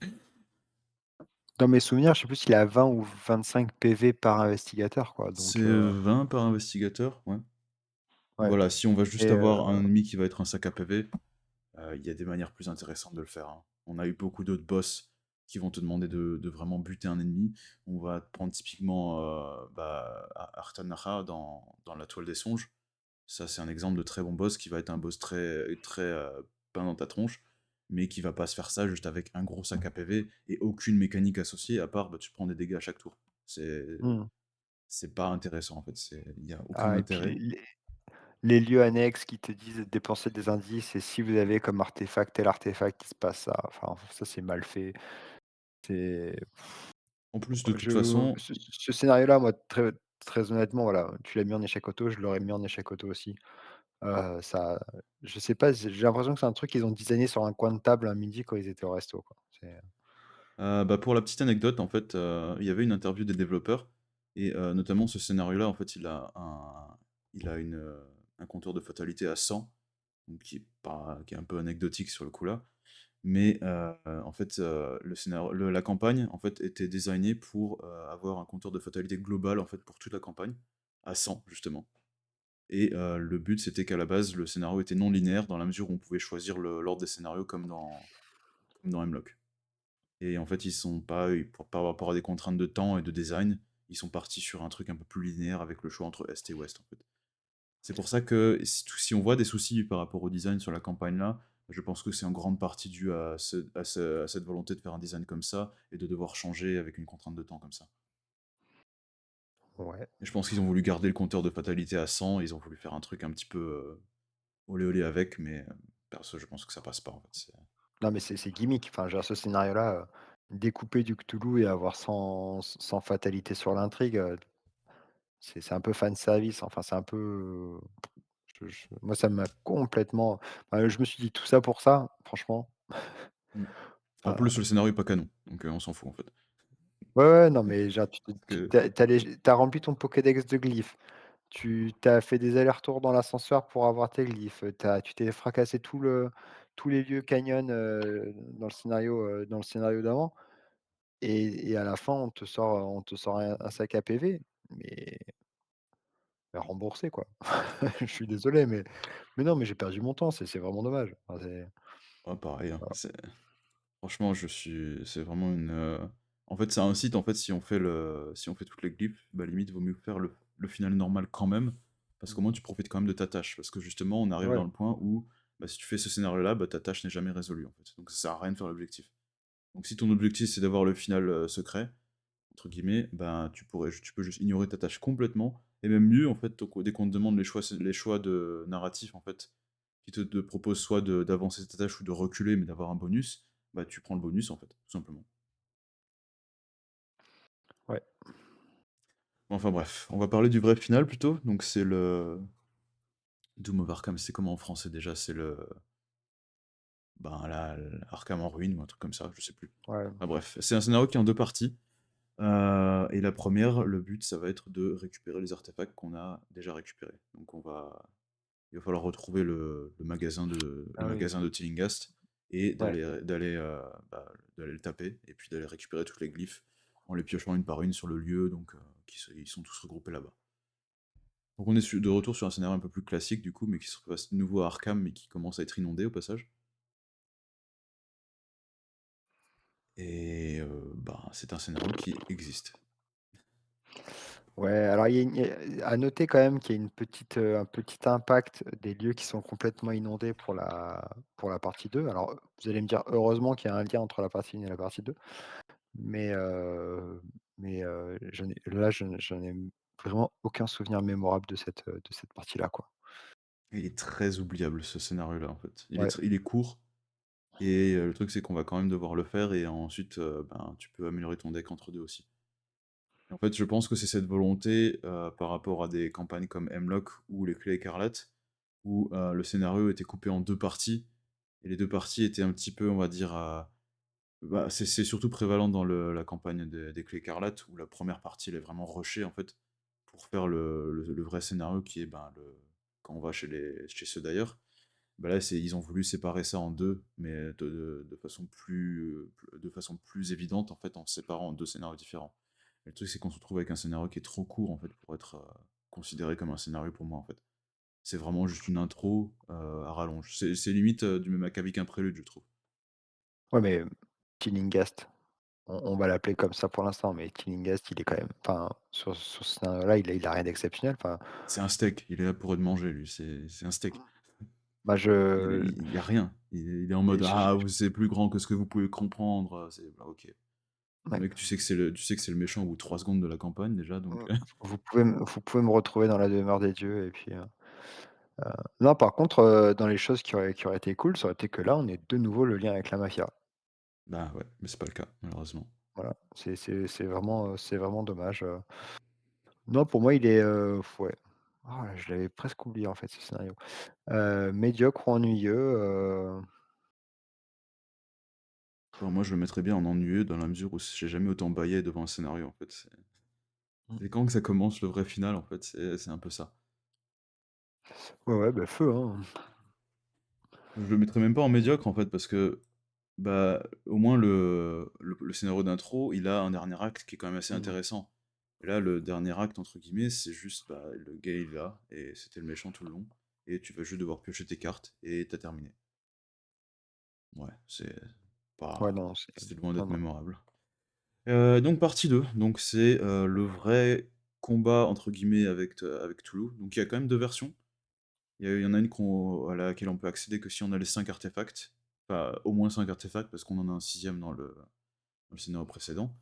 dans mes souvenirs, je sais plus s'il est à 20 ou 25 PV par investigateur quoi, c'est donc 20 par investigateur, ouais. ouais Voilà, si on va juste et avoir un ennemi qui va être un sac à PV, il y a des manières plus intéressantes de le faire, hein. On a eu beaucoup d'autres boss qui vont te demander de vraiment buter un ennemi. On va prendre typiquement, bah, Arthanaha dans la Toile des Songes. Ça, c'est un exemple de très bon boss qui va être un boss très, peint dans ta tronche, mais qui va pas se faire ça juste avec un gros sac à PV et aucune mécanique associée à part, bah, tu prends des dégâts à chaque tour. C'est mmh. c'est pas intéressant en fait, il y a aucun Ah et puis intérêt. les lieux annexes qui te disent de dépenser des indices et si vous avez comme artefact tel artefact, il se passe ça. Enfin, ça, c'est mal fait. C'est En plus, de toute je façon, ce scénario-là, moi, très honnêtement, voilà, tu l'as mis en échec auto, je l'aurais mis en échec auto aussi. Ça je sais pas, j'ai l'impression que c'est un truc qu'ils ont designé sur un coin de table un midi quand ils étaient au resto, quoi. bah, pour la petite anecdote, en fait, il y avait une interview des développeurs et notamment ce scénario-là, en fait, il a un compteur de fatalité à 100, donc qui est un peu anecdotique sur le coup là. mais en fait, le scénario la campagne, en fait, était designée pour, avoir un compteur de fatalité global, en fait, pour toute la campagne, à 100 justement et le but, c'était qu'à la base, le scénario était non linéaire dans la mesure où on pouvait choisir l'ordre des scénarios comme dans Hemlock et en fait, ils sont pas ils pour par rapport à des contraintes de temps et de design, ils sont partis sur un truc un peu plus linéaire avec le choix entre est et ouest, en fait. C'est pour ça que si on voit des soucis par rapport au design sur la campagne-là, je pense que c'est en grande partie dû à cette volonté de faire un design comme ça et de devoir changer avec une contrainte de temps comme ça. Ouais. Et je pense qu'ils ont voulu garder le compteur de fatalité à 100, ils ont voulu faire un truc un petit peu, olé olé avec, mais perso, je pense que ça passe pas, en fait, Non, mais c'est gimmick. Enfin, je veux dire ce scénario-là, découper du Cthulhu et avoir sans fatalité sur l'intrigue, c'est un peu fan service. Enfin, c'est un peu, moi, ça m'a complètement je me suis dit: «Tout ça pour ça?» franchement, mmh. En enfin, plus, le scénario est pas canon, donc on s'en fout, en fait. ouais, ouais, non, mais genre Parce que tu as rempli ton pokédex de glyphes. Tu as fait des allers-retours dans l'ascenseur pour avoir tes glyphes, tu t'es fracassé tous les lieux canyons, dans le scénario d'avant et à la fin, on te sort un sac à PV, mais remboursé, quoi. Je suis désolé, mais non, mais j'ai perdu mon temps, c'est vraiment dommage. Enfin, ouais, pareil, hein, voilà. franchement, c'est vraiment une, en fait, c'est un site, en fait, si on fait toutes les glyphes, bah, limite, vaut mieux faire le final normal quand même, parce qu'au Mmh. moins tu profites quand même de ta tâche. Parce que justement, on arrive Ouais, dans le point où, bah, si tu fais ce scénario-là, bah, ta tâche n'est jamais résolue, en fait. Donc ça sert à rien de faire l'objectif. Donc si ton objectif, c'est d'avoir le final, «secret», entre guillemets, ben, tu peux juste ignorer ta tâche complètement et même mieux, en fait, dès qu'on te demande les choix de narratifs, en fait, qui te proposent soit d'avancer ta tâche ou de reculer, mais d'avoir un bonus, bah, tu prends le bonus, en fait, tout simplement. ouais, Enfin bref, on va parler du vrai final plutôt, donc c'est le Doom of Arkham, c'est comment en français déjà? C'est le ben, la Arkham en ruine ou un truc comme ça, je sais plus. ouais, Enfin bref, c'est un scénario qui est en 2 parties, et la première, le but, ça va être de récupérer les artefacts qu'on a déjà récupérés. Donc il va falloir retrouver le ah oui, magasin de Tillinghast et ouais. d'aller le taper et puis d'aller récupérer toutes les glyphes en les piochant une par une sur le lieu, donc ils sont tous regroupés là-bas. Donc on est de retour sur un scénario un peu plus classique du coup, mais qui se passe de nouveau à Arkham, mais qui commence à être inondé au passage. Et ben, c'est un scénario qui existe. Ouais, alors il y a à noter quand même qu'il y a un petit impact des lieux qui sont complètement inondés pour la partie 2. Alors, vous allez me dire heureusement qu'il y a un lien entre la partie 1 et la partie 2, mais j'en ai vraiment aucun souvenir mémorable de cette partie-là, quoi. Il est très oubliable ce scénario-là en fait. Ouais, Il est court et le truc c'est qu'on va quand même devoir le faire et ensuite, ben, tu peux améliorer ton deck entre 2 aussi. En fait, je pense que c'est cette volonté, par rapport à des campagnes comme Hemlock ou Les Clés écarlates, où, le scénario était coupé en 2 parties et les 2 parties étaient un petit peu, on va dire, bah, c'est surtout prévalent dans la campagne des Clés écarlates où la première partie, elle est vraiment rushée, en fait, pour faire le vrai scénario qui est, ben, quand on va chez ceux d'ailleurs. Bah, là, ils ont voulu séparer ça en 2, mais de façon plus évidente, en fait, en séparant en 2 scénarios différents. Et le truc, c'est qu'on se retrouve avec un scénario qui est trop court, en fait, pour être, considéré comme un scénario pour moi, en fait. C'est vraiment juste une intro, à rallonge. C'est limite, du même acabit qu'un prélude, je trouve. ouais, mais Tillinghast, on va l'appeler comme ça pour l'instant, mais Tillinghast, il est quand même enfin, sur ce scénario-là, il a rien d'exceptionnel, enfin, C'est un steak, il est là pour être mangé, lui, c'est un steak. bah, je Il y a rien. Il est en mode: et «Ah, c'est plus grand que ce que vous pouvez comprendre», c'est bah, OK. Le ouais. mec, tu sais que c'est le méchant au bout de 3 secondes de la campagne déjà, donc Vous pouvez me retrouver dans la demeure des dieux et puis, non par contre, dans les choses qui auraient été cool, ça aurait été que là, on ait de nouveau le lien avec la mafia. bah, ouais, mais c'est pas le cas, malheureusement. Voilà, c'est vraiment dommage, Non, pour moi, il est, ouais. Je l'avais presque oublié en fait ce scénario. Médiocre ou ennuyeux, Enfin, moi, je le mettrais bien en ennuyeux dans la mesure où j'ai jamais autant bâillé devant un scénario, en fait. mmh, C'est quand que ça commence le vrai final, en fait, c'est un peu ça. ouais, ouais, bah, feu, hein. Je le mettrais même pas en médiocre, en fait, parce que Bah, au moins le scénario d'intro, il a un dernier acte qui est quand même assez Mmh. intéressant. Et là, le «dernier acte» entre guillemets, c'est juste, bah, le gars il est là et c'était le méchant tout le long et tu vas juste devoir piocher tes cartes et tu terminé. Ouais, Ouais, pas non, c'est c'était loin non, d'être non. mémorable. Donc partie 2, donc c'est, le vrai combat entre guillemets avec Cthulhu. Donc il y a quand même 2 versions. Il y en a une à laquelle on peut accéder que si on a les 5 artefacts. Enfin, au moins 5 artefacts parce qu'on en a un sixième dans le scénario précédent.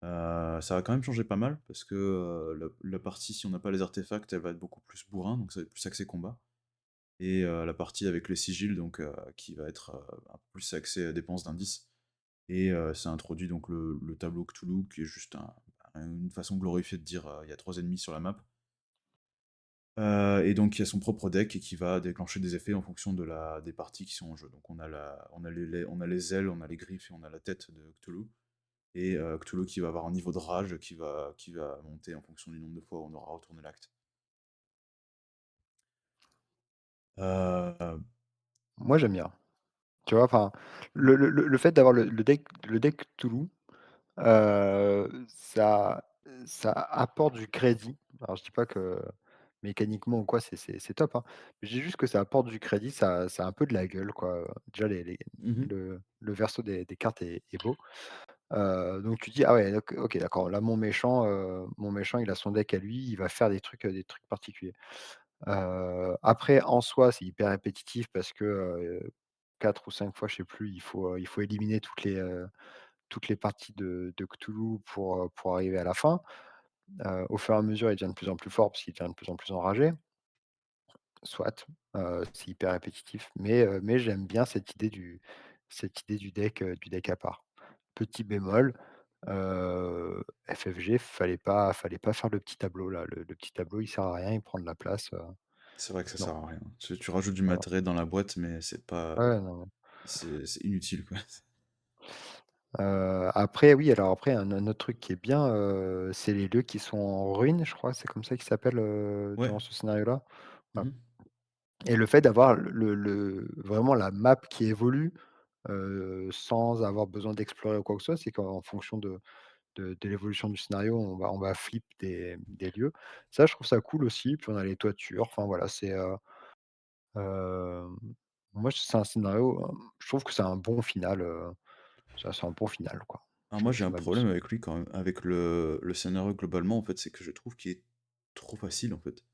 Ça va quand même changer pas mal parce que, la partie si on n'a pas les artefacts, elle va être beaucoup plus bourrin, donc ça va être plus axé combat et la partie avec les sigils donc, qui va être, un peu plus axée, dépense d'indices et ça introduit donc le tableau Cthulhu qui est juste une façon glorifiée de dire, il y a 3 ennemis sur la map. Et donc il y a son propre deck et qui va déclencher des effets en fonction des parties qui sont en jeu. Donc on a les ailes, on a les griffes et on a la tête de Cthulhu et Cthulhu qui va avoir un niveau de rage qui va monter en fonction du nombre de fois où on aura retourné l'acte. Heu, Moi, j'aime bien. Tu vois? Enfin, le fait d'avoir le deck Cthulhu, ça apporte du crédit. Alors je dis pas que mécaniquement ou quoi, c'est top, hein. Je dis juste que ça apporte du crédit, ça a un peu de la gueule, quoi. Déjà mmh le verso des cartes est beau. Donc tu dis: «Ah ouais, OK, d'accord, là mon méchant il a son deck à lui, il va faire des trucs particuliers». Après en soi, c'est hyper répétitif parce que, 4 ou 5 fois, je sais plus, il faut éliminer toutes les parties de Cthulhu pour arriver à la fin. Au fur et à mesure, il devient de plus en plus fort parce qu'il devient de plus en plus enragé. Soit, c'est hyper répétitif, mais j'aime bien cette idée du deck à part. Petit bémol, FFG, fallait pas faire le petit tableau là. Le petit tableau, il sert à rien, il prend de la place, c'est vrai que ça non, sert à rien. Tu rajoutes du voilà. matériel dans la boîte, mais c'est pas Ouais, non, non. c'est inutile, quoi. Après oui, alors après un autre truc qui est bien, c'est les lieux qui sont en ruine, je crois, c'est comme ça qu'ils s'appellent, Ouais. durant ce scénario-là. Voilà. Mmh Et le fait d'avoir vraiment la map qui évolue, sans avoir besoin d'explorer ou quoi que ce soit, c'est qu'en fonction de l'évolution du scénario, on va flip des lieux. Ça, je trouve ça cool aussi, puis on a les toitures, enfin voilà, hem, moi c'est un scénario, je trouve que c'est un bon final, c'est un bon final, quoi. Alors moi, j'ai Je un m'amuse. problème avec lui quand même, avec le scénario globalement, en fait, c'est que je trouve qu'il est trop facile, en fait.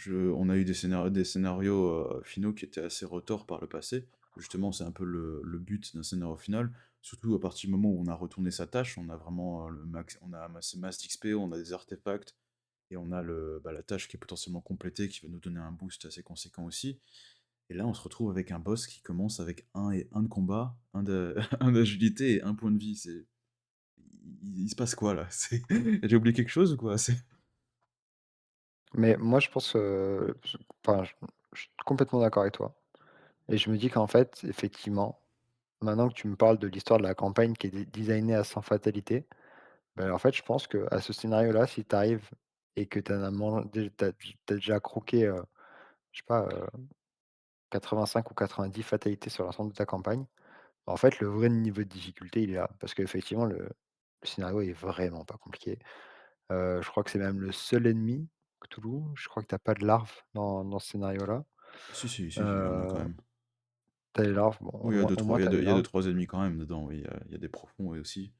On a eu des scénarios, finaux qui étaient assez retors par le passé. Justement, c'est un peu le but d'un scénario final, surtout à partir du moment où on a retourné sa tâche, on a vraiment, on a amassé masse d'XP, on a des artefacts et on a la tâche qui est potentiellement complétée, qui va nous donner un boost assez conséquent aussi. Et là, on se retrouve avec un boss qui commence avec un de combat, un de 1 d'agilité et un point de vie. Il se passe quoi là? J'ai oublié quelque chose ou quoi? Mais moi je pense, enfin je suis complètement d'accord avec toi et je me dis qu'en fait, effectivement, maintenant que tu me parles de l'histoire de la campagne qui est designée à sans fatalité, ben en fait, je pense que à ce scénario-là, si tu arrives et que tu en as mangé tu déjà croqué, je sais pas, 85 ou 90 fatalités sur l'ensemble de ta campagne, en fait, le vrai niveau de difficulté, il est là. Parce qu'effectivement, le scénario est vraiment pas compliqué. Je crois que c'est même le seul ennemi, Cthulhu, je crois que tu as pas de larves dans ce scénario-là. Si, si, si, si, il y en a quand Heu, même. tu les larves, bon, au Oui, il y a moins deux au trois moins tu as les il y a deux larves. trois ennemis quand même dedans, oui, il y a des profonds et aussi.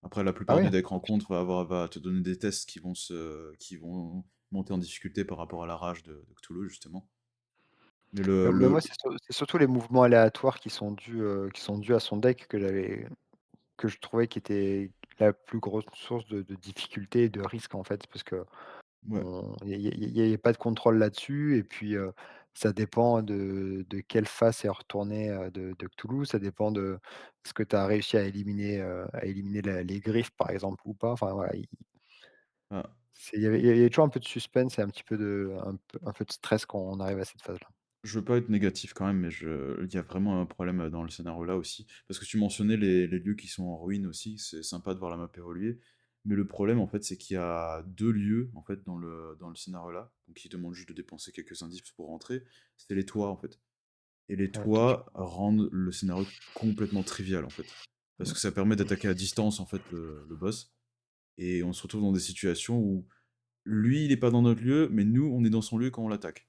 Après la Ah plupart oui? des decks rencontres va te donner des tests qui vont monter en difficulté par rapport à la rage de Cthulhu justement. Mais Mais moi, c'est surtout les mouvements aléatoires qui sont dus à son deck que je trouvais qui était la plus grosse source de difficulté et de risque, en fait, parce que ouais, il y avait pas de contrôle là-dessus et puis, ça dépend de quelle face est retournée, de Cthulhu. Ça dépend de ce que tu as réussi à éliminer les griffes, par exemple, ou pas. Enfin, voilà, ah, il y avait toujours un peu de suspense et un peu de stress quand on arrive à cette phase-là. je veux pas être négatif quand même, mais il y a vraiment un problème, dans le scénario là aussi. Parce que tu mentionnais les lieux qui sont en ruine aussi, c'est sympa de voir la map évoluer. Mais le problème en fait, c'est qu'il y a 2 lieux en fait dans le scénario là, donc qui demandent juste de dépenser quelques indices pour rentrer, c'est les toits en fait. et les Tu toits rendent le scénario complètement trivial, en fait. Parce mmh, que ça permet d'attaquer à distance, en fait, le boss et on se retrouve dans des situations où lui, il est pas dans notre lieu, mais nous, on est dans son lieu quand on l'attaque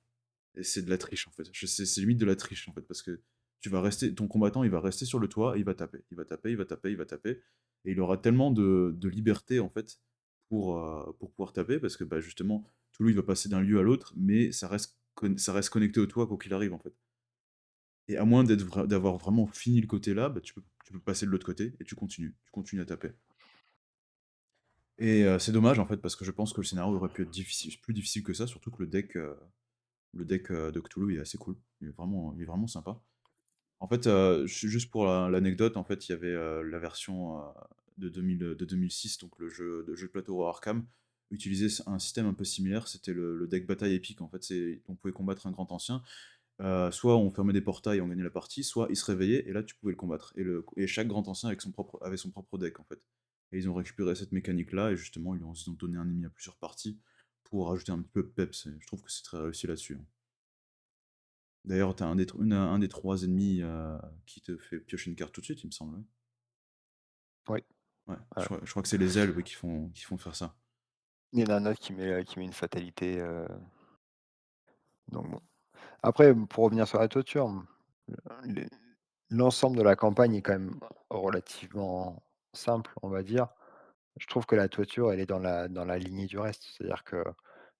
et c'est de la triche, en fait. Je sais, c'est limite de la triche, en fait, parce que tu vas rester ton combattant, il va rester sur le toit et il va taper. Il va taper, il va taper, il va taper et il aura tellement de liberté, en fait, pour pouvoir taper parce que, bah, justement, tout lui, il va passer d'un lieu à l'autre, mais ça reste connecté au toit quoi qu'il arrive, en fait. Et à moins d'avoir vraiment fini le côté là, bah, tu peux passer de l'autre côté et tu continues à taper. Et c'est dommage, en fait, parce que je pense que le scénario aurait pu être difficile plus difficile que ça, surtout que le deck de Cthulhu, il est assez cool. Il est vraiment sympa. En fait, juste pour l'anecdote, en fait, il y avait, la version, de 2006, donc le jeu de plateau War Arkham, utilisait un système un peu similaire, c'était le deck bataille épique, en fait, on pouvait combattre un grand ancien, soit on fermait des portails et on gagnait la partie, soit il se réveillait et là tu pouvais le combattre et chaque grand ancien avait son propre deck, en fait. Et ils ont récupéré cette mécanique-là et justement ils ont donné un ennemi à plusieurs parties pour rajouter un petit peu de peps et je trouve que c'est très réussi là-dessus, hein. D'ailleurs, tu as un des 3 ennemis, qui te fait piocher une carte tout de suite, il me semble, ouais? oui, Ouais, je ouais. crois je crois que c'est les ailes, oui, qui font faire ça. Il y en a un autre qui met une fatalité, donc bon. Après, pour revenir sur la toiture, les l'ensemble de la campagne est quand même relativement simple, on va dire. Je trouve que la toiture, elle est dans la lignée du reste. C'est-à-dire que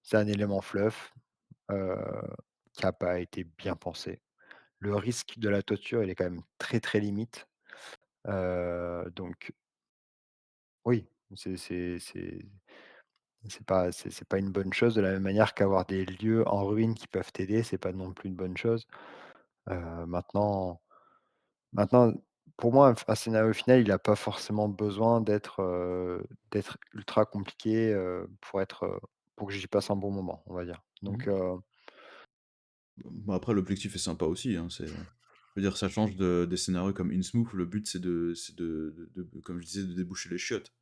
c'est un élément fluff, heu, qui a pas été bien pensé. Le risque de la toiture, il est quand même très, très limite. Donc oui, c'est pas une bonne chose de la même manière qu'avoir des lieux en ruine qui peuvent t'aider, c'est pas non plus une bonne chose. Maintenant maintenant, pour moi, un scénario final, il a pas forcément besoin d'être ultra compliqué, pour que j'y passe un bon moment, on va dire. Donc Mmh. Bah, après l'objectif est sympa aussi, hein, je veux dire ça change des scénarios comme Innsmouth, le but c'est comme je disais, de déboucher les chiottes.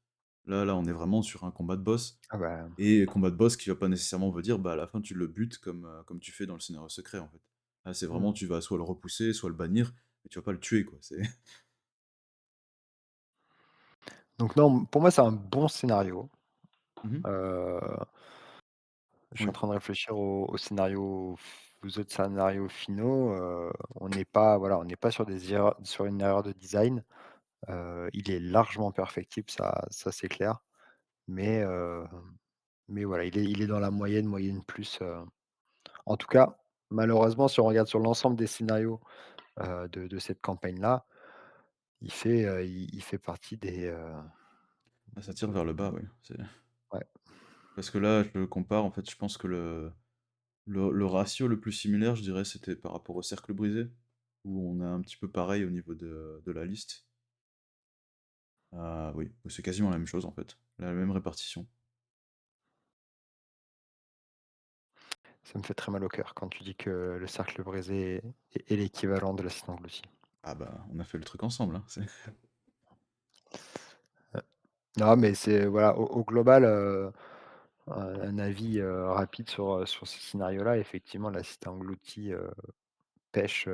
Là, on est vraiment sur un combat de boss ah bah, et combat de boss qui va pas nécessairement veut dire, bah, à la fin tu le butes comme tu fais dans le scénario secret, en fait. Là, c'est vraiment mmh. tu vas soit le repousser, soit le bannir, mais tu vas pas le tuer, quoi, c'est Donc non, pour moi, c'est un bon scénario. mmh. Heu, je suis en Oui. train de réfléchir aux autres scénarios finaux, on n'est pas voilà, on n'est pas sur une erreur de design. Il est largement perfectible, ça c'est clair, mais mais voilà, il est dans la moyenne, moyenne plus, en tout cas, malheureusement, si on regarde sur l'ensemble des scénarios, de cette campagne-là, il fait partie Ah, ça tire vers le bas, oui, c'est ouais. parce que là, je compare, en fait, je pense que le ratio le plus similaire, je dirais, c'était par rapport au Cercle Brisé, où on a un petit peu pareil au niveau de la liste. Oui, c'est quasiment la même chose, en fait, la même répartition. Ça me fait très mal au cœur quand tu dis que le cercle brisé est l'équivalent de l'acide englouti. Ah bah, on a fait le truc ensemble, hein, c'est Non, mais c'est voilà, au global, un avis, rapide sur ce scénario-là. Effectivement, l'acide englouti, pêche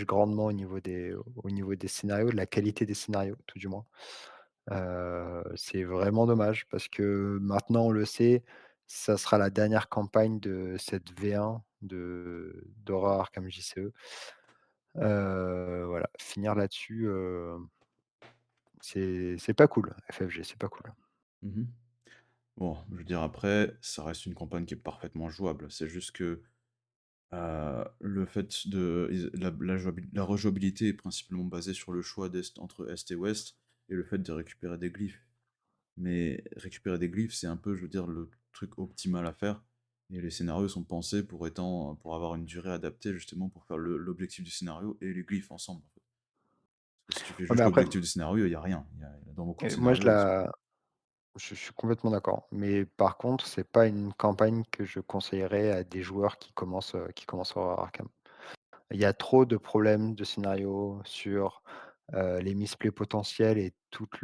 grandement au niveau des scénarios, de la qualité des scénarios, tout du moins. C'est vraiment dommage parce que maintenant on le sait, ça sera la dernière campagne de cette V1 d'Horror Arkham JCE. Voilà, finir là-dessus, c'est pas cool, FFG, c'est pas cool. mmh. Bon, je veux dire, après, ça reste une campagne qui est parfaitement jouable. C'est juste que, le fait de ils la rejouabilité est principalement basée sur le choix entre est et ouest et le fait de récupérer des glyphes. Mais récupérer des glyphes, c'est un peu, je veux dire, le truc optimal à faire et les scénarios sont pensés pour avoir une durée adaptée justement pour faire l'objectif du scénario et les glyphes ensemble, en fait. Parce que si tu fais Ouais, mais juste après, l'objectif du scénario, il y a rien. Dans beaucoup de moi scénarios, ils sont je suis complètement d'accord, mais par contre, c'est pas une campagne que je conseillerais à des joueurs qui commencent Horror Arkham. Il y a trop de problèmes de scénario sur, les misplays potentiels et toutes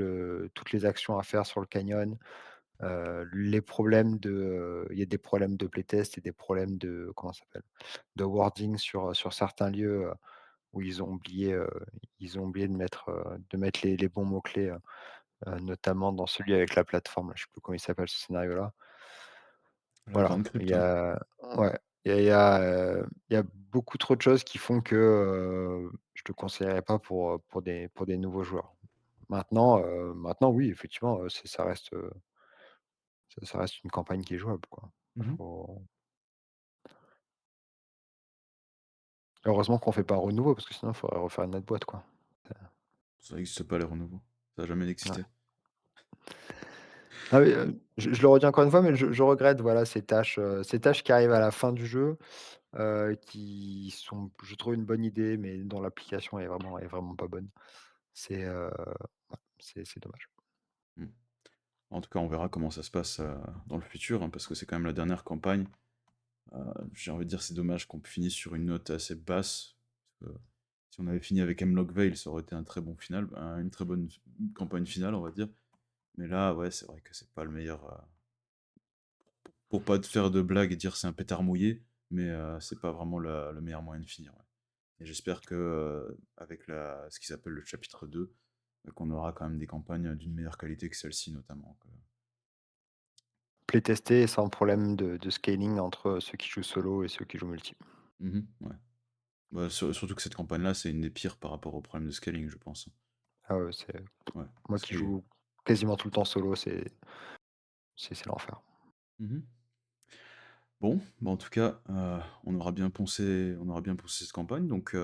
les actions à faire sur le canyon. Les problèmes il y a des problèmes de playtest et des problèmes de comment ça s'appelle? De wording sur certains lieux. où ils ont oublié de mettre les bons mots-clés, notamment dans celui avec la plateforme là, je sais plus comment il s'appelle ce scénario-là. La Voilà, grande il crypte, y ouais. a ouais, il y a beaucoup trop de choses qui font que, je te conseillerais pas pour des nouveaux joueurs. Maintenant oui, effectivement, ça reste une campagne qui est jouable, quoi. Mmh. Faut Heureusement qu'on fait pas un renouveau parce que sinon il faudrait refaire une autre boîte, quoi. Ça existe pas les renouveaux. Ça a jamais Ouais. existé. Ah oui, je le redis encore une fois, mais je regrette, voilà, ces tâches qui arrivent à la fin du jeu, qui sont, je trouve, une bonne idée, mais dont l'application est vraiment pas bonne. C'est, ouais, c'est dommage. Mmh. En tout cas, on verra comment ça se passe, dans le futur, hein, parce que c'est quand même la dernière campagne. J'ai envie de dire, c'est dommage qu'on finisse sur une note assez basse, parce que si on avait fini avec Hemlock Vale, ça aurait été un très bon final, ben, une très bonne campagne finale, on va dire. Mais là, ouais, c'est vrai que c'est pas le meilleur, pour pas te faire de blagues et dire c'est un pétard mouillé, mais c'est pas vraiment le meilleur moyen de finir, ouais. Et j'espère que, avec ce qui s'appelle le chapitre 2, qu'on aura quand même des campagnes d'une meilleure qualité que celle-ci notamment, quoi. Playtester sans problème de scaling entre ceux qui jouent solo et ceux qui jouent multi. Mmh, ouais. Bah, surtout que cette campagne-là, c'est une des pires par rapport au problème de scaling, je pense. Ah ouais, c'est Ouais, moi qui c'est joue quasiment tout le temps solo, c'est l'enfer. mmh. Bon, bah, en tout cas, on aura bien poncé cette campagne, donc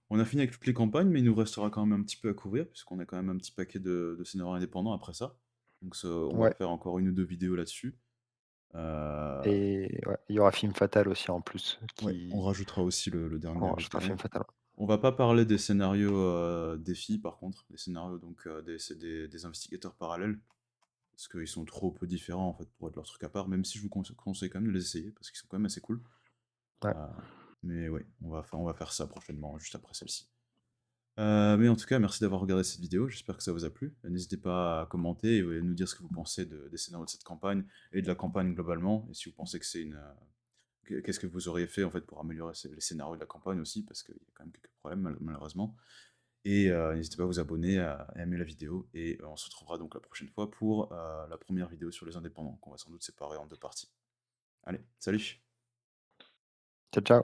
on a fini avec toutes les campagnes, mais il nous restera quand même un petit peu à couvrir, puisqu'on a quand même un petit paquet de scénarios indépendants après ça. Donc on va Ouais, faire encore une ou 2 vidéos là-dessus. Heu, et ouais, il y aura Film Fatale aussi en plus ouais, on qui rajoutera aussi le dernier on avec rajoutera Film elle. Fatale. On va pas parler des scénarios, défis par contre, des scénarios donc des investigateurs parallèles, parce qu'ils sont trop peu différents en fait pour être leur truc à part, même si je vous conseille quand même de les essayer, parce qu'ils sont quand même assez cool. Ouais. Heu, mais ouais, on va faire ça prochainement, juste après celle-ci. Mais en tout cas, merci d'avoir regardé cette vidéo, j'espère que ça vous a plu. N'hésitez pas à commenter et nous dire ce que vous pensez des scénarios de cette campagne et de la campagne globalement, et si vous pensez que c'est une, qu'est-ce que vous auriez fait en fait pour améliorer les scénarios de la campagne aussi, parce qu'il y a quand même quelques problèmes malheureusement. Et n'hésitez pas à vous abonner, à aimer la vidéo, et on se retrouvera donc la prochaine fois pour la première vidéo sur les indépendants, qu'on va sans doute séparer en deux parties. Allez, salut! Ciao, ciao.